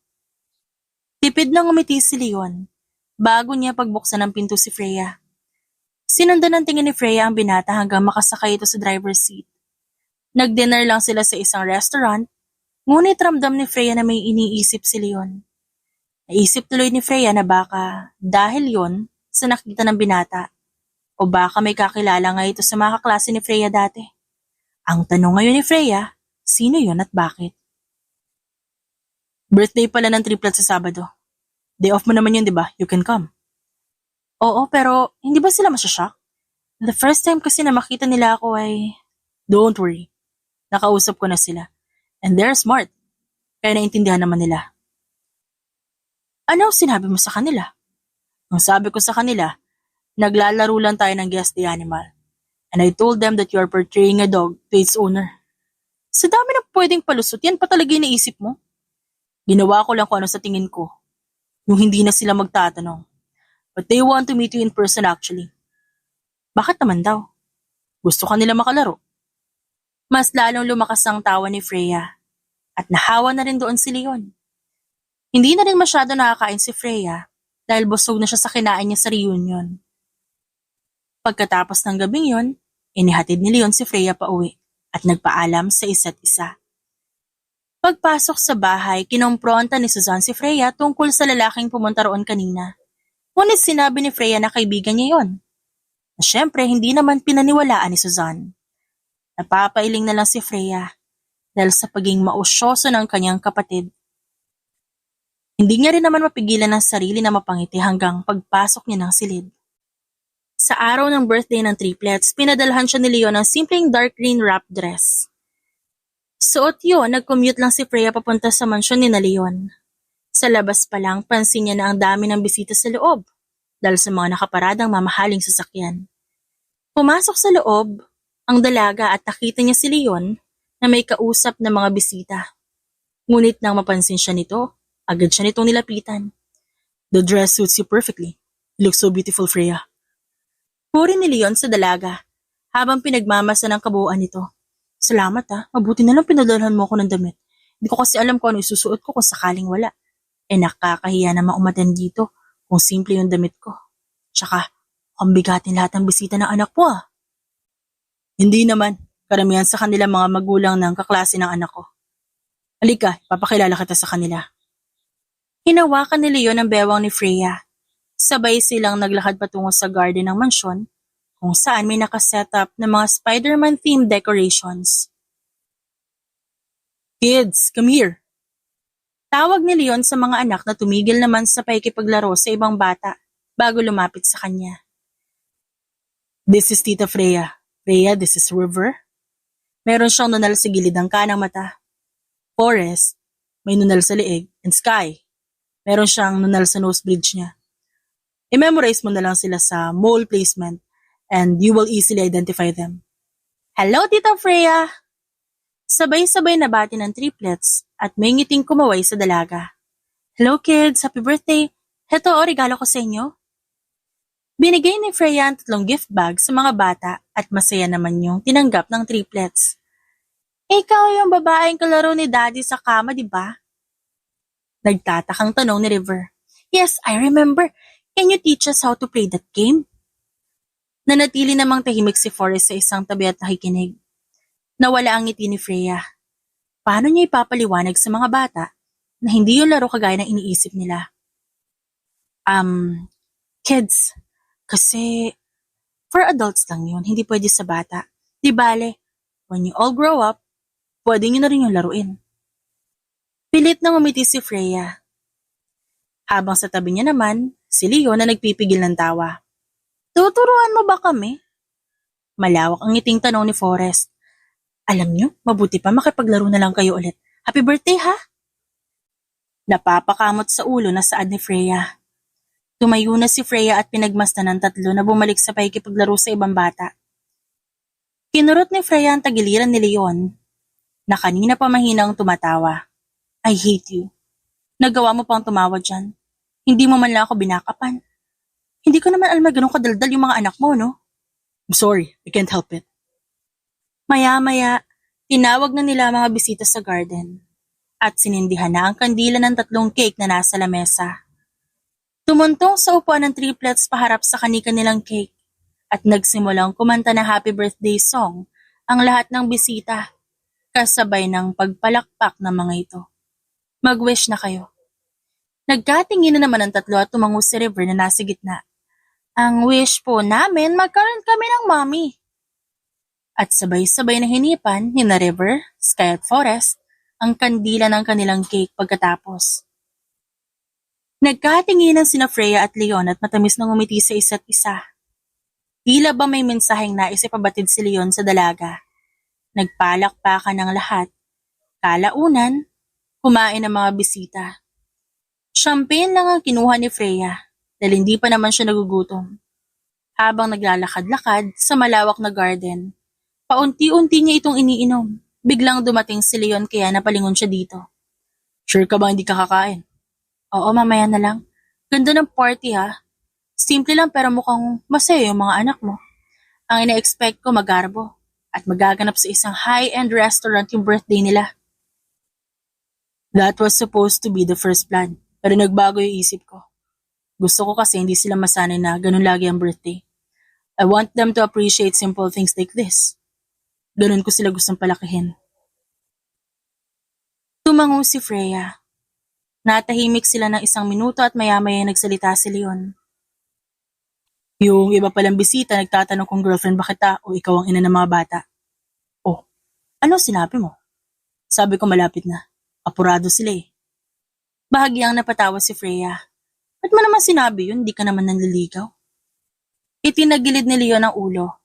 Tipid nang umiti si Leon bago niya pagbuksan ng pinto si Freya. Sinundan ng tingin ni Freya ang binata hanggang makasakay ito sa driver's seat. Nag-dinner lang sila sa isang restaurant, ngunit ramdam ni Freya na may iniisip si Leon. Naisip tuloy ni Freya na baka dahil yon sa nakita ng binata o baka may kakilala nga ito sa mga kaklase ni Freya dati. Ang tanong ngayon ni Freya, sino yon at bakit? Birthday pala ng triplet sa Sabado. Day off mo naman yun, di ba? You can come. Oo, pero hindi ba sila masashock? The first time kasi na makita nila ako ay... Don't worry. Nakausap ko na sila. And they're smart. Kaya naintindihan naman nila. Ano sinabi mo sa kanila? Ang sabi ko sa kanila, naglalaro lang tayo ng guess the animal. And I told them that you are portraying a dog to its owner. Sa dami na pwedeng palusot, yan pa talaga iniisip mo? Ginawa ko lang kung ano sa tingin ko. Yung hindi na sila magtatanong. But they want to meet you in person actually. Bakit naman daw? Gusto ka nila makalaro? Mas lalong lumakas ang tawa ni Freya at nahawa na rin doon si Leon. Hindi na rin masyado nakakain si Freya dahil busog na siya sa kinain niya sa reunion. Pagkatapos ng gabing yon, inihatid ni Leon si Freya pa uwi at nagpaalam sa isa't isa. Pagpasok sa bahay, kinompronta ni Suzanne si Freya tungkol sa lalaking pumunta roon kanina. Ngunit sinabi ni Freya na kaibigan niya yon. Na syempre hindi naman pinaniwalaan ni Suzanne. Napapailing na lang si Freya dahil sa paging mausyoso ng kanyang kapatid. Hindi niya rin naman mapigilan ang sarili na mapangiti hanggang pagpasok niya ng silid. Sa araw ng birthday ng triplets, pinadalhan siya ni Leon ng simpleng dark green wrap dress. Suot yun, nag-commute lang si Freya papunta sa mansyon ni na Leon. Sa labas pa lang, pansin niya na ang dami ng bisita sa loob dahil sa mga nakaparadang mamahaling sasakyan. Pumasok sa loob, ang dalaga at nakita niya si Leon na may kausap na mga bisita. Ngunit nang mapansin siya nito, agad siya nitong nilapitan. The dress suits you perfectly. You look so beautiful, Freya. Puri ni Leon sa dalaga habang pinagmamasa ng kabuuan nito. Salamat mabuti na lang pinadalhan mo ako ng damit. Hindi ko kasi alam kung ano isusuot ko kung sakaling wala. Nakakahiya naman umaten dito kung simple yung damit ko. Tsaka, ang bigatin lahat ng bisita ng anak mo Hindi naman, karamihan sa kanila mga magulang ng kaklase ng anak ko. Halika, papakilala kita sa kanila. Hinawakan ni Leon ang bewang ni Freya. Sabay silang naglakad patungo sa garden ng mansyon kung saan may nakasetup na mga Spider-Man themed decorations. Kids, come here! Tawag ni Leon sa mga anak na tumigil naman sa pakikipaglaro sa ibang bata bago lumapit sa kanya. This is Tita Freya. Freya, this is River. Meron siyang nunal sa gilid ng kanang mata. Forest, may nunal sa leeg. And Sky, meron siyang nunal sa nose bridge niya. I-memorize mo na lang sila sa mole placement and you will easily identify them. Hello, Tita Freya! Sabay-sabay na bati ng triplets at may ngiting kumaway sa dalaga. Hello kids, happy birthday! Heto regalo ko sa inyo. Binigay ni Freya ang 3 gift bag sa mga bata at masaya naman yung tinanggap ng triplets. Ikaw yung babaeng kalaro ni Daddy sa kama, di ba? Nagtatakang tanong ni River. Yes, I remember. Can you teach us how to play that game? Nanatili namang tahimik si Forrest sa isang tabi at nakikinig. Nawala ang ngiti ni Freya. Paano niya ipapaliwanag sa mga bata na hindi yung laro kagaya ng iniisip nila? Kids, kasi for adults lang yun, hindi pwede sa bata. Di bale, when you all grow up, pwede nyo na rin yung laruin. Pilit nang umiti si Freya. Habang sa tabi niya naman, si Leon na nagpipigil ng tawa. Tuturuan mo ba kami? Malawak ang ngiting tanong ni Forrest. Alam nyo, mabuti pa makipaglaro na lang kayo ulit. Happy birthday ha? Napapakamot sa ulo na saad ni Freya. Tumayo na si Freya at pinagmasdan ng 3 na bumalik sa pakikipaglaro sa ibang bata. Kinurot ni Freya ang tagiliran ni Leon, na kanina pa mahinang tumatawa. I hate you. Nagawa mo pang tumawa dyan. Hindi mo man lang ako binakapan. Hindi ko naman alam na ganun kadaldal yung mga anak mo, no? I'm sorry, I can't help it. Maya-maya, tinawag na nila mga bisita sa garden at sinindihan na ang kandila ng 3 cake na nasa lamesa. Tumuntong sa upuan ng triplets paharap sa kani-kanilang cake at nagsimulang kumanta na happy birthday song ang lahat ng bisita kasabay ng pagpalakpak ng mga ito. Mag-wish na kayo. Nagkatingin na naman ang 3 at tumango si River na nasa gitna. Ang wish po namin magkaroon kami ng mommy. At sabay-sabay na hinipan ni na River, Sky at Forest ang kandila ng kanilang cake pagkatapos. Nagkatinginan sina Freya at Leon at matamis nang umiti sa isa't isa. Tila ba may mensaheng nais ipabatid si Leon sa dalaga. Nagpalakpakan ng lahat. Kalaunan, kumain ang mga bisita. Champagne lang ang kinuha ni Freya dahil hindi pa naman siya nagugutom. Habang naglalakad-lakad sa malawak na garden, paunti-unti niya itong iniinom. Biglang dumating si Leon kaya napalingon siya dito. Sure ka ba hindi ka kakain? Oo, mamaya na lang. Ganda ng party ha. Simple lang pero mukhang masaya yung mga anak mo. Ang ina-expect ko magarbo at magaganap sa isang high-end restaurant yung birthday nila. That was supposed to be the first plan, pero nagbago yung isip ko. Gusto ko kasi hindi sila masanay na ganun lagi ang birthday. I want them to appreciate simple things like this. Ganun ko sila gustong palakihin. Tumango si Freya. Natahimik sila ng 1 minuto at maya-maya nagsalita si Leon. Yung iba palang bisita nagtatanong kung girlfriend ba kita o ikaw ang ina ng mga bata. Oh, ano sinabi mo? Sabi ko malapit na. Apurado sila eh. Bahagyang napatawa si Freya. Ba't mo naman sinabi yun? Di ka naman nanliligaw. Itinagilid ni Leon ang ulo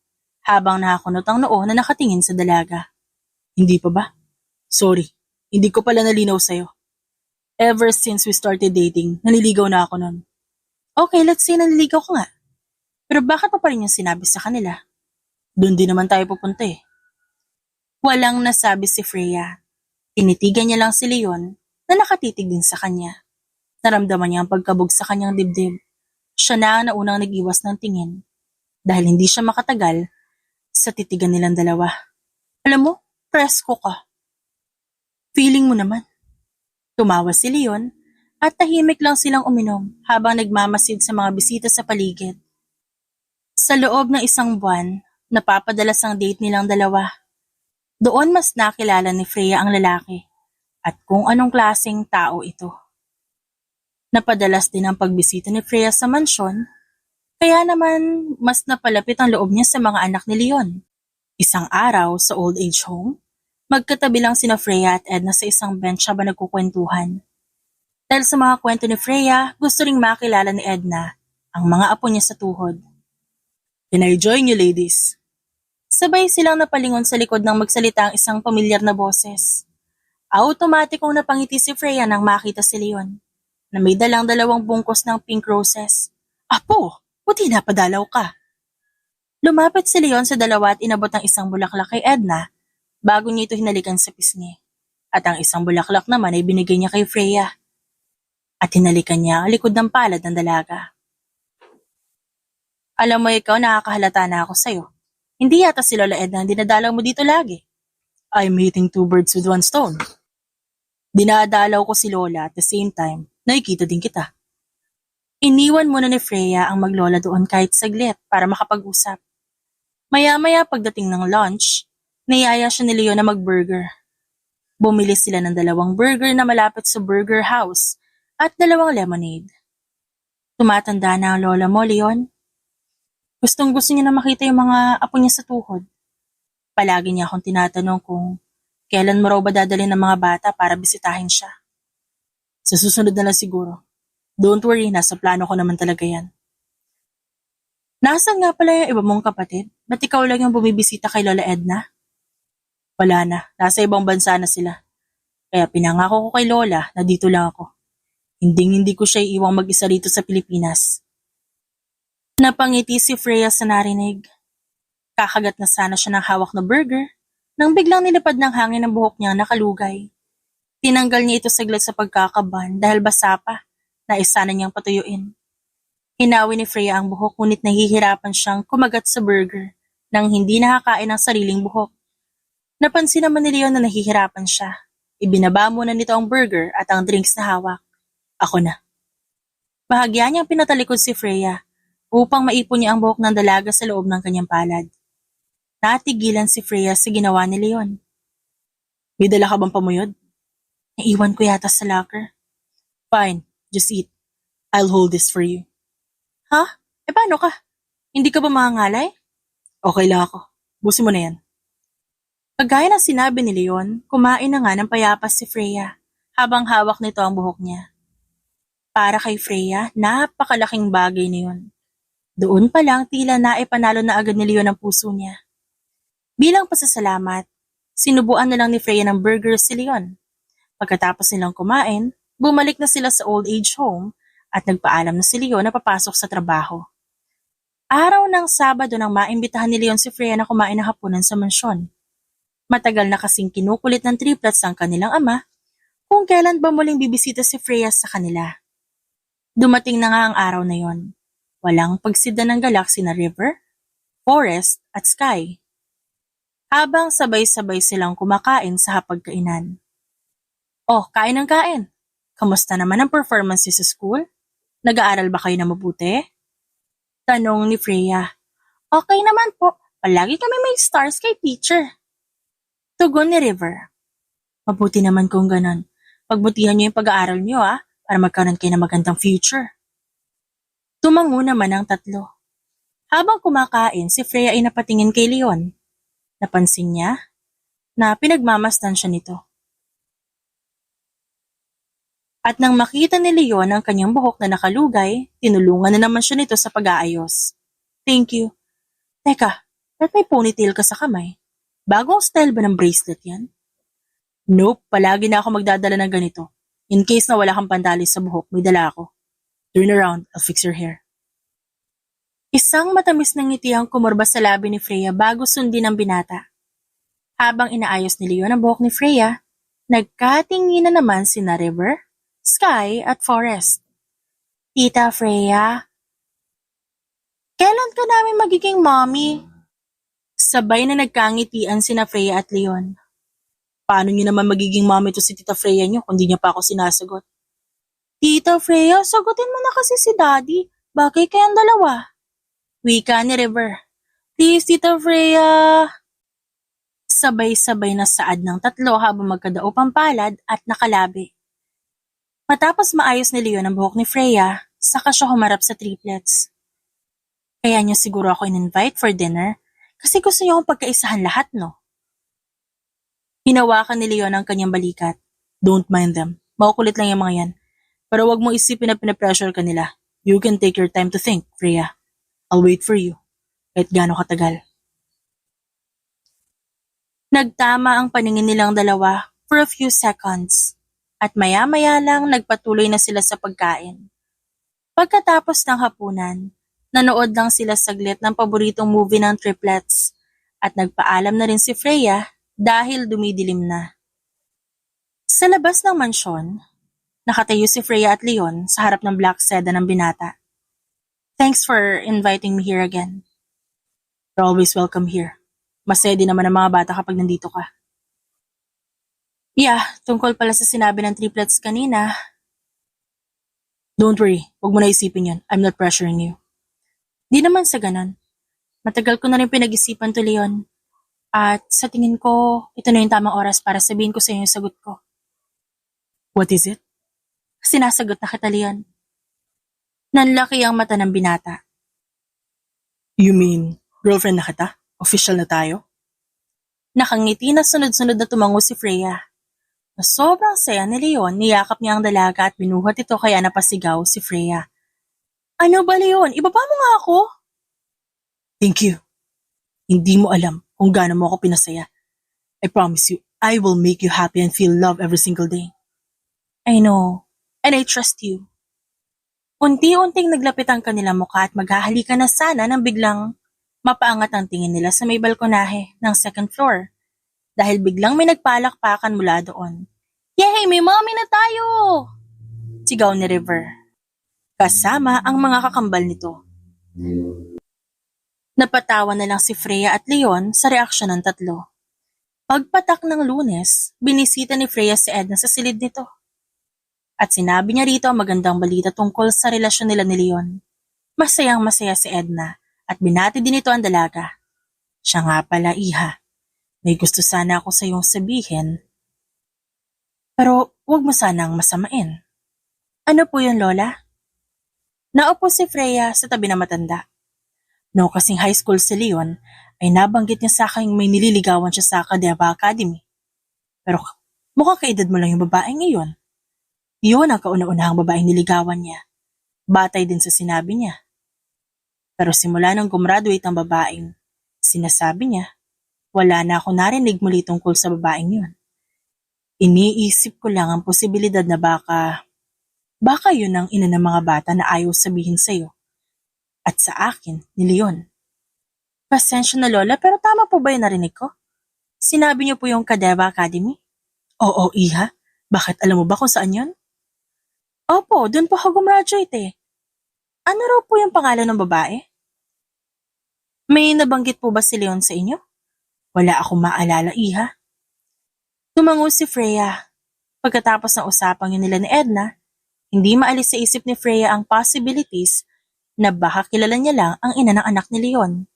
habang nakakunot ang noo na nakatingin sa dalaga. Hindi pa ba? Sorry, hindi ko pala nalinaw sa'yo. Ever since we started dating, naliligaw na ako nun. Okay, let's say naliligaw ko nga. Pero bakit pa rin yung sinabi sa kanila? Doon din naman tayo pupunta eh. Walang nasabi si Freya. Tinitigan niya lang si Leon na nakatitig din sa kanya. Naramdaman niya ang pagkabog sa kanyang dibdib. Siya na ang naunang nag-iwas ng tingin dahil hindi siya makatagal sa titigan nilang dalawa. Alam mo, presko ka. Feeling mo naman. Tumawa si Leon at tahimik lang silang uminom habang nagmamasid sa mga bisita sa paligid. Sa loob ng isang buwan, napapadalas ang date nilang dalawa. Doon mas nakilala ni Freya ang lalaki at kung anong klaseng tao ito. Napadalas din ang pagbisita ni Freya sa mansyon, kaya naman mas napalapit ang loob niya sa mga anak ni Leon. Isang araw sa old age home, magkatabi lang sina Freya at Edna sa isang bench habang nagkukwentuhan. Dahil sa mga kwento ni Freya, gusto ring makilala ni Edna ang mga apo niya sa tuhod. Can I join you, ladies? Sabay silang napalingon sa likod ng magsalita ang isang pamilyar na boses. Automatikong napangiti si Freya nang makita si Leon, na may dalang dalawang bungkos ng pink roses. Apo, buti napadalaw ka. Lumapit si Leon sa dalawa at inabot ang isang bulaklak kay Edna bago niya ito hinalikan sa pisngi. At ang isang bulaklak naman ay binigay niya kay Freya. At hinalikan niya ang likod ng palad ng dalaga. Alam mo ikaw, nakakahalata na ako sa'yo. Hindi yata si Lola Edna ang dinadalaw mo dito lagi. I'm hitting two birds with one stone. Dinadalaw ko si Lola at the same time, nakikita din kita. Iniwan muna ni Freya ang maglola doon kahit saglit para makapag-usap. Maya-maya pagdating ng lunch, niyaya siya ni Leon na mag-burger. Bumili sila ng 2 burger na malapit sa burger house at 2 lemonade. Tumatanda na ang lola mo, Leon. Gustong-gusto niya na makita yung mga apo niya sa tuhod. Palagi niya akong tinatanong kung kailan mo raw ba dadalhin ng mga bata para bisitahin siya. Sa susunod na lang siguro. Don't worry, nasa plano ko naman talaga yan. Nasaan nga pala yung iba mong kapatid? Ba't ikaw lang yung bumibisita kay Lola Edna? Wala na, nasa ibang bansa na sila. Kaya pinangako ko kay Lola na dito lang ako. Hindi ko siya iiwang mag-isa rito sa Pilipinas. Napangiti si Freya sa narinig. Kakagat na sana siya ng hawak na burger nang biglang nilipad ng hangin ang buhok niya nakalugay. Tinanggal niya ito saglit sa pagkakaban dahil basa pa. Nais sana niyang patuyuin. Hinawi ni Freya ang buhok ngunit nahihirapan siyang kumagat sa burger nang hindi nakakain ng sariling buhok. Napansin naman ni Leon na nahihirapan siya. Ibinaba muna nito ang burger at ang drinks na hawak. Ako na. Bahagya niyang pinatalikod si Freya upang maipon niya ang buhok ng dalaga sa loob ng kanyang palad. Natigilan si Freya sa ginawa ni Leon. May dala ka bang pamuyod? Naiwan ko yata sa locker. Fine, just eat. I'll hold this for you. Ha? Paano ka? Hindi ka ba mangangalay? Okay lang ako. Busin mo na yan. Kagaya ng sinabi ni Leon, kumain na nga ng payapas si Freya habang hawak nito ang buhok niya. Para kay Freya, napakalaking bagay na yun. Doon pa lang tila naipanalo na agad ni Leon ang puso niya. Bilang pasasalamat, sinubuan na lang ni Freya ng burger si Leon. Pagkatapos nilang kumain, bumalik na sila sa old age home at nagpaalam na si Leon na papasok sa trabaho. Araw ng Sabado nang maimbitahan ni Leon si Freya na kumain ng hapunan sa mansyon. Matagal na kasing kinukulit ng triplets ang kanilang ama kung kailan ba muling bibisita si Freya sa kanila. Dumating na nga ang araw na yon. Walang pagsidda ng galaxy na River, Forest at Sky. Habang sabay-sabay silang kumakain sa hapagkainan. Oh, kain ng kain. Kamusta naman ang performance sa school? Nag-aaral ba kayo na mabuti? Tanong ni Freya. Okay naman po. Palagi kami may stars kay teacher. Tugon ni River. Mabuti naman kung ganon. Pagbutihan niyo yung pag-aaral niyo para magkaroon kayo ng magandang future. Tumango naman ang tatlo. Habang kumakain, si Freya ay napatingin kay Leon. Napansin niya na pinagmamasdan siya nito. At nang makita ni Leon ang kanyang buhok na nakalugay, tinulungan na naman siya nito sa pag-aayos. Thank you. Teka, ba't may ponytail ka sa kamay? Bagong style ba ng bracelet yan? Nope, palagi na ako magdadala ng ganito. In case na wala kang pandalis sa buhok, may dala ako. Turn around, I'll fix your hair. Isang matamis na ngiti ang kumurba sa labi ni Freya bago sundin ang binata. Habang inaayos ni Leon ang buhok ni Freya, nagkatinginan naman sina River, Sky at Forest. Tita Freya, kailan ka namin magiging mommy? Sabay na nagkangitian sina Freya at Leon. Paano niyo naman magiging mommy to si Tita Freya niyo kung di niya pa ako sinasagot? Tita Freya, sagutin mo na kasi si Daddy. Bagay kayang dalawa. Wika ni River. Please, Tita Freya. Sabay-sabay na saad ng tatlo habang magkadaop ang palad at nakalabi. Matapos maayos ni Leon ang buhok ni Freya, saka siya humarap sa triplets. Kaya niyo siguro ako in-invite for dinner kasi gusto niyo akong pagkaisahan lahat, no? Hinawakan ni Leon ang kanyang balikat. Don't mind them. Makukulit lang yung mga yan. Pero wag mo isipin na pinapressure ka nila. You can take your time to think, Freya. I'll wait for you. Kahit gaano katagal. Nagtama ang paningin nilang dalawa for a few seconds. At maya-maya lang nagpatuloy na sila sa pagkain. Pagkatapos ng hapunan, nanood lang sila saglit ng paboritong movie ng triplets at nagpaalam na rin si Freya dahil dumidilim na. Sa labas ng mansyon, nakatayo si Freya at Leon sa harap ng black sedan ng binata. Thanks for inviting me here again. You're always welcome here. Masaya din naman ang mga bata kapag nandito ka. Yeah, tungkol pala sa sinabi ng triplets kanina. Don't worry, huwag mo na isipin yun. I'm not pressuring you. Di naman sa ganon. Matagal ko na rin pinag-isipan to, Leon. At sa tingin ko, ito na yung tamang oras para sabihin ko sa iyo yung sagot ko. What is it? Sinasagot na kita, Leon. Nanlaki ang mata ng binata. You mean, girlfriend na kita? Official na tayo? Nakangiti na sunod-sunod na tumango si Freya. Na sobrang saya ni Leon, niyakap niya ang dalaga at binuhat ito kaya napasigaw si Freya. Ano ba, Leon? Ibaba mo nga ako? Thank you. Hindi mo alam kung gaano mo ako pinasaya. I promise you, I will make you happy and feel love every single day. I know, and I trust you. Unti-unting naglapit ang kanilang mukha at maghahalikan na sana nang biglang mapaangat ang tingin nila sa may balkonahe ng second floor dahil biglang may nagpalakpakan mula doon. Yay! May mommy na tayo! Sigaw ni River. Kasama ang mga kakambal nito. Napatawa na lang si Freya at Leon sa reaksyon ng tatlo. Pagpatak ng Lunes, binisita ni Freya si Edna sa silid nito. At sinabi niya rito ang magandang balita tungkol sa relasyon nila ni Leon. Masayang-masaya si Edna at binati din ito ang dalaga. Siya nga pala, Iha. May gusto sana ako sa iyong sabihin. Pero huwag mo sanang masamain. Ano po yun, Lola? Naupo si Freya sa tabi ng matanda. No kasing high school si Leon, ay nabanggit niya sa akin may nililigawan siya sa Cadeva Academy. Pero mukhang kaedad mo lang yung babaeng iyon. Iyon ang kauna-unahang babaeng niligawan niya. Batay din sa sinabi niya. Pero simula nang gumraduate ang babaeng, sinasabi niya, wala na ako narinig muli tungkol sa babaeng yun. Iniisip ko lang ang posibilidad na baka yun ang ina ng mga bata na ayaw sabihin sa'yo. At sa akin, ni Leon. Pasensya na, Lola, pero tama po ba yung narinig ko? Sinabi niyo po yung Cadeva Academy? Oo, Iha. Bakit alam mo ba kung saan yun? Opo, dun po ako gumraduate eh. Ano raw po yung pangalan ng babae? May nabanggit po ba si Leon sa inyo? Wala akong maalala, Iha. Tumango si Freya. Pagkatapos ng usapang yun nila ni Edna, hindi maalis sa isip ni Freya ang possibilities na baka kilala niya lang ang ina ng anak ni Leon.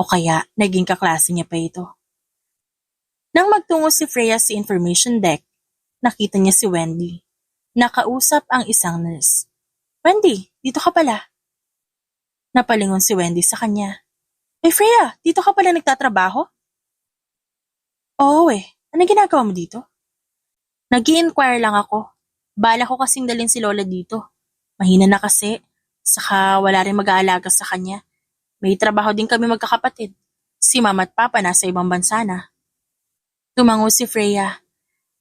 O kaya naging kaklase niya pa ito. Nang magtungo si Freya sa information deck, nakita niya si Wendy. Nakausap ang isang nurse. Wendy, dito ka pala. Napalingon si Wendy sa kanya. Freya, dito ka pala nagtatrabaho? Oo anong ginagawa mo dito? Nag-i-inquire lang ako. Bala ko kasing dalhin si Lola dito. Mahina na kasi, saka wala rin mag-aalaga sa kanya. May trabaho din kami magkakapatid. Si Mama at Papa nasa ibang bansa na. Tumango si Freya.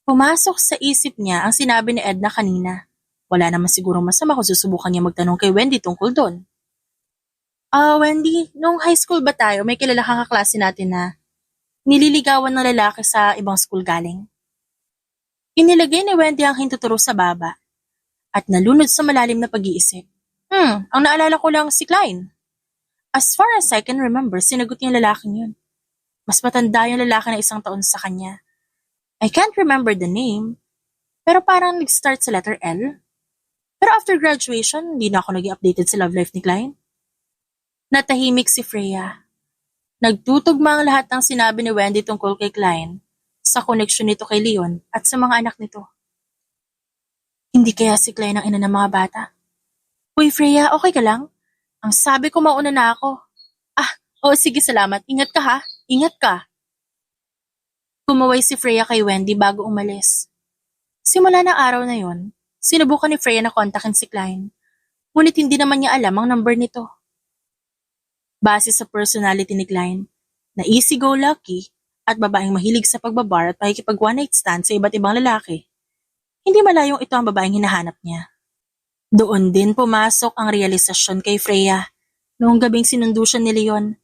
Pumasok sa isip niya ang sinabi ni Edna kanina. Wala naman siguro masama kung susubukan niya magtanong kay Wendy tungkol doon. Wendy, nung high school ba tayo, may kilala kang kaklase natin na nililigawan ng lalaki sa ibang school galing? Inilagay ni Wendy ang hintuturo sa baba at nalunod sa malalim na pag-iisip. Ang naalala ko lang si Klein. As far as I can remember, sinagot niya yung lalaking yun. Mas matanda yung lalaki na 1 taon sa kanya. I can't remember the name, pero parang nag-start sa letter L. Pero after graduation, hindi na ako naging updated sa love life ni Klein. Natahimik si Freya. Nagtutugma ang lahat ng sinabi ni Wendy tungkol kay Klein sa koneksyon nito kay Leon at sa mga anak nito. Hindi kaya si Klein ang ina ng mga bata? Uy Freya, okay ka lang? Ang sabi ko mauna na ako. Sige salamat. Ingat ka ha. Ingat ka. Kumaway si Freya kay Wendy bago umalis. Simula ng araw na yon, sinubukan ni Freya na kontakin si Klein. Ngunit hindi naman niya alam ang number nito. Base sa personality ni Klein, na easy-go-lucky at babaeng mahilig sa pagbabar at pakikipag one-night stand sa iba't ibang lalaki, hindi malayong ito ang babaeng hinahanap niya. Doon din pumasok ang realisasyon kay Freya noong gabing sinundo siya ni Leon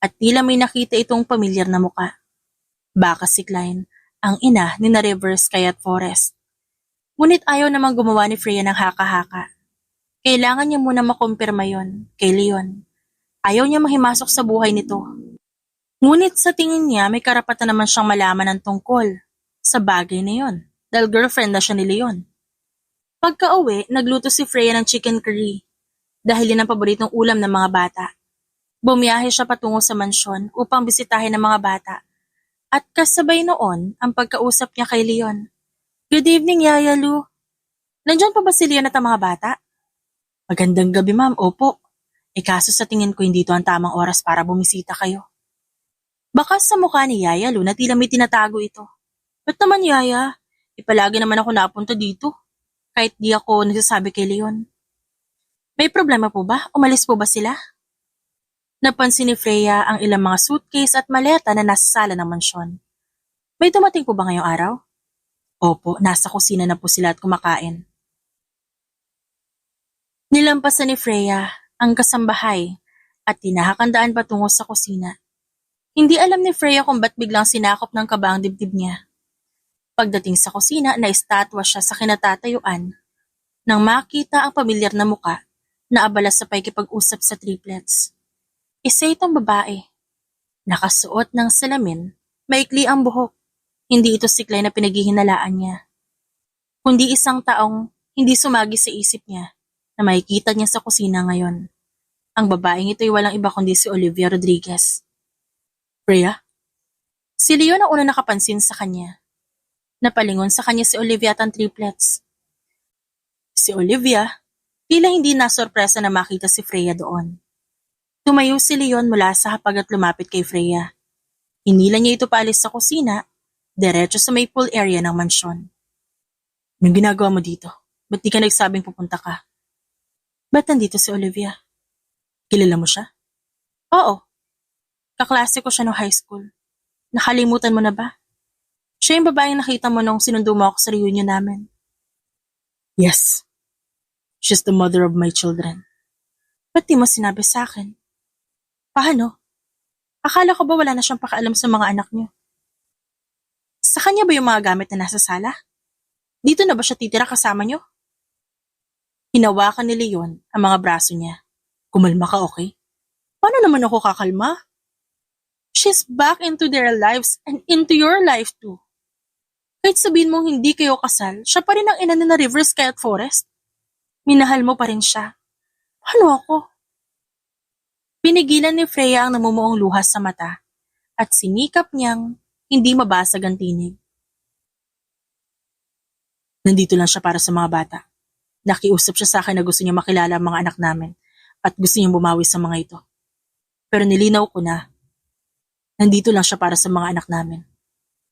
at tila may nakita itong pamilyar na muka. Baka si Klein, ang ina ni na Rivers kaya't Forest. Ngunit ayaw namang gumawa ni Freya ng haka-haka. Kailangan niya muna makumpirma yon kay Leon. Ayaw niya mahimasok sa buhay nito. Ngunit sa tingin niya may karapatan naman siyang malaman ng tungkol sa bagay na yon dahil girlfriend na siya ni Leon. Pagka-uwi, nagluto si Freya ng chicken curry dahil yun ang paboritong ulam ng mga bata. Bumiyahe siya patungo sa mansyon upang bisitahin ng mga bata at kasabay noon ang pagkausap niya kay Leon. Good evening, Yaya Lu. Nandiyan pa ba si Leon at ang mga bata? Magandang gabi, ma'am. Opo. Kaso sa tingin ko hindi ito ang tamang oras para bumisita kayo. Bakas sa mukha ni Yaya Lu na tila may tinatago ito. Ba't naman Yaya? Palagi naman ako napunta dito. Kahit di ako nagsasabi kay Leon. May problema po ba? Umalis po ba sila? Napansin ni Freya ang ilang mga suitcase at maleta na nasa sala ng mansyon. May dumating po ba ngayong araw? Opo, nasa kusina na po sila at kumakain. Nilampasan ni Freya ang kasambahay at tinahakandaan patungo sa kusina. Hindi alam ni Freya kung ba't biglang sinakop ng kaba ang dibdib niya. Pagdating sa kusina, naistatwa siya sa kinatatayuan nang makita ang pamilyar na muka na abala sa pakikipag-usap sa triplets. Isa itong babae. Nakasuot ng salamin, maikli ang buhok. Hindi ito si Klein na pinaghihinalaan niya. Kundi isang taong hindi sumagi sa isip niya na makikita niya sa kusina ngayon. Ang babaeng ito ay walang iba kundi si Olivia Rodriguez. Freya? Si Leon ang una nakapansin sa kanya. Napalingon sa kanya si Olivia at ang triplets. Si Olivia, tila hindi nasorpresa na makita si Freya doon. Tumayo si Leon mula sa hapag at lumapit kay Freya. Hinila niya ito paalis sa kusina, diretso sa may pool area ng mansyon. Anong ginagawa mo dito? Ba't di ka nagsabing pupunta ka? Ba't nandito si Olivia? Kilala mo siya? Oo. Kaklase ko siya no high school. Nakalimutan mo na ba? Siya yung babaeng nakita mo nung sinundo mo ako sa reunion namin. Yes. She's the mother of my children. Ba't di mo sinabi sa akin? Paano? Akala ko ba wala na siyang pakaalam sa mga anak niyo? Sa kanya ba yung mga gamit na nasa sala? Dito na ba siya titira kasama niyo? Hinawakan ni Leon ang mga braso niya. Kumalma ka, okay? Paano naman ako kakalma? She's back into their lives and into your life too. Kahit sabihin mong hindi kayo kasal, siya pa rin ang ina ni na Rivers kaya't Forest. Minahal mo pa rin siya. Paano ako? Pinigilan ni Freya ang namumuong luha sa mata at sinikap niyang hindi mabasag ang tinig. Nandito lang siya para sa mga bata. Nakiusap siya sa akin na gusto niya makilala ang mga anak namin at gusto niyang bumawi sa mga ito. Pero nilinaw ko na, nandito lang siya para sa mga anak namin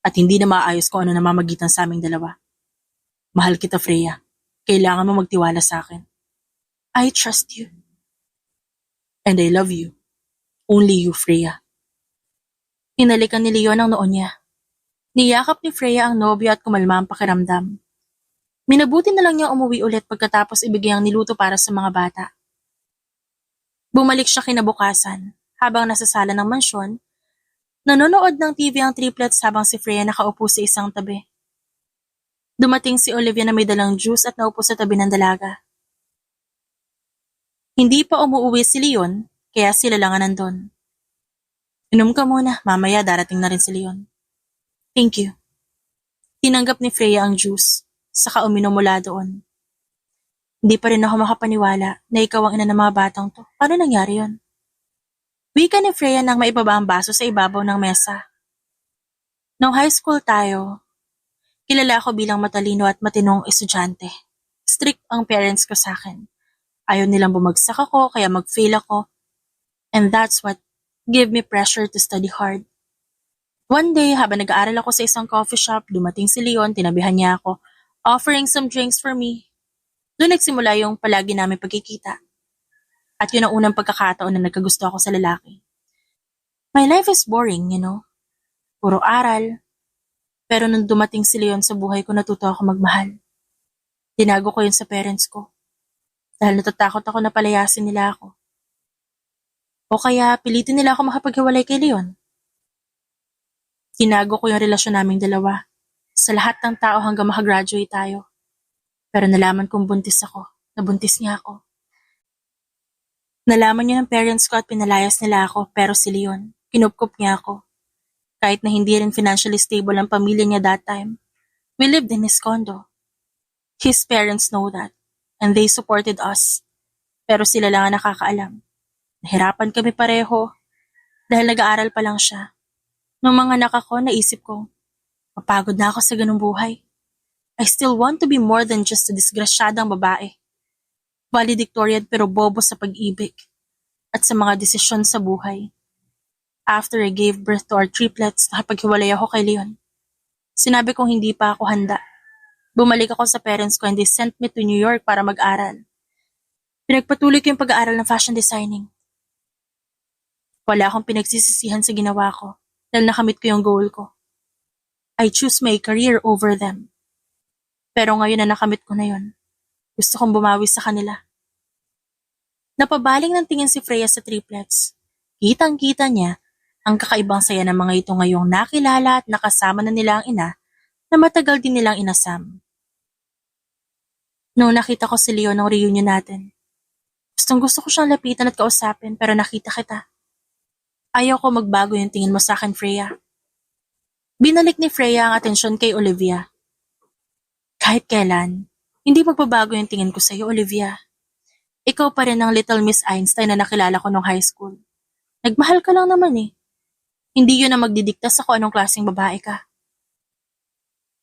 at hindi na maayos kung ano namamagitan sa aming dalawa. Mahal kita, Freya. Kailangan mo magtiwala sa akin. I trust you. And I love you. Only you, Freya. Hinalikan ni Leon ang noon niya. Niyakap ni Freya ang nobyo at kumalma ang pakiramdam. Minabuti na lang niyang umuwi ulit pagkatapos ibigay ang niluto para sa mga bata. Bumalik siya kinabukasan, habang nasa sala ng mansyon, nanonood ng TV ang triplets habang si Freya nakaupo sa isang tabi. Dumating si Olivia na may dalang juice at naupo sa tabi ng dalaga. Hindi pa umuuwi si Leon, kaya sila lang ang nandun. Inom ka muna, mamaya darating na rin si Leon. Thank you. Tinanggap ni Freya ang juice, saka uminom mula doon. Hindi pa rin ako makapaniwala na ikaw ang ina ng mga batang to. Paano nangyari yon? Wika ni Freya nang maibaba ang baso sa ibabaw ng mesa. Nung high school tayo, kilala ako bilang matalino at matinong estudyante. Strict ang parents ko sa akin. Ayaw nilang bumagsak ako, kaya mag-fail ako. And that's what gave me pressure to study hard. One day, habang nag-aaral ako sa isang coffee shop, dumating si Leon, tinabihan niya ako, offering some drinks for me. Doon nagsimula yung palagi namin pagkikita. At yun ang unang pagkakataon na nagkagusto ako sa lalaki. My life is boring, you know. Puro aral. Pero nung dumating si Leon sa buhay ko, natuto ako magmahal. Tinago ko yun sa parents ko. Dahil natatakot ako na palayasin nila ako. O kaya pilitin nila ako makapaghiwalay kay Leon. Tinago ko yung relasyon naming dalawa sa lahat ng tao hanggang makagraduate tayo. Pero nalaman kong buntis ako. Nabuntis niya ako. Nalaman niya ng parents ko at pinalayas nila ako, pero si Leon, kinupkup niya ako. Kahit na hindi rin financially stable ang pamilya niya that time, we lived in his condo. His parents know that. And they supported us. Pero sila lang ang nakakaalam. Nahirapan kami pareho dahil nag-aaral pa lang siya. Nung mga anak ako, naisip ko, mapagod na ako sa ganung buhay. I still want to be more than just a disgrasyadang babae. Valedictorian pero bobo sa pag-ibig at sa mga desisyon sa buhay. After I gave birth to our triplets, nakapaghiwalay ako kay Leon. Sinabi kong hindi pa ako handa. Bumalik ako sa parents ko and they sent me to New York para mag-aral. Pinagpatuloy ko yung pag-aaral ng fashion designing. Wala akong pinagsisisihan sa ginawa ko dahil nakamit ko yung goal ko. I choose my career over them. Pero ngayon na nakamit ko na yun, gusto kong bumawi sa kanila. Napabaling ng tingin si Freya sa triplets. Kitang-kita niya ang kakaibang saya ng mga ito ngayong nakilala at nakasama na nila ang ina na matagal din nilang inasam. Noong nakita ko si Leon ng reunion natin, gustong-gusto ko siyang lapitan at kausapin pero nakita kita. Ayaw ko magbago yung tingin mo sa akin, Freya. Binalik ni Freya ang atensyon kay Olivia. Kahit kailan, hindi magbabago yung tingin ko sa iyo, Olivia. Ikaw pa rin ang Little Miss Einstein na nakilala ko nung high school. Nagmahal ka lang naman eh. Hindi yun ang magdidikta sa kung anong klaseng babae ka.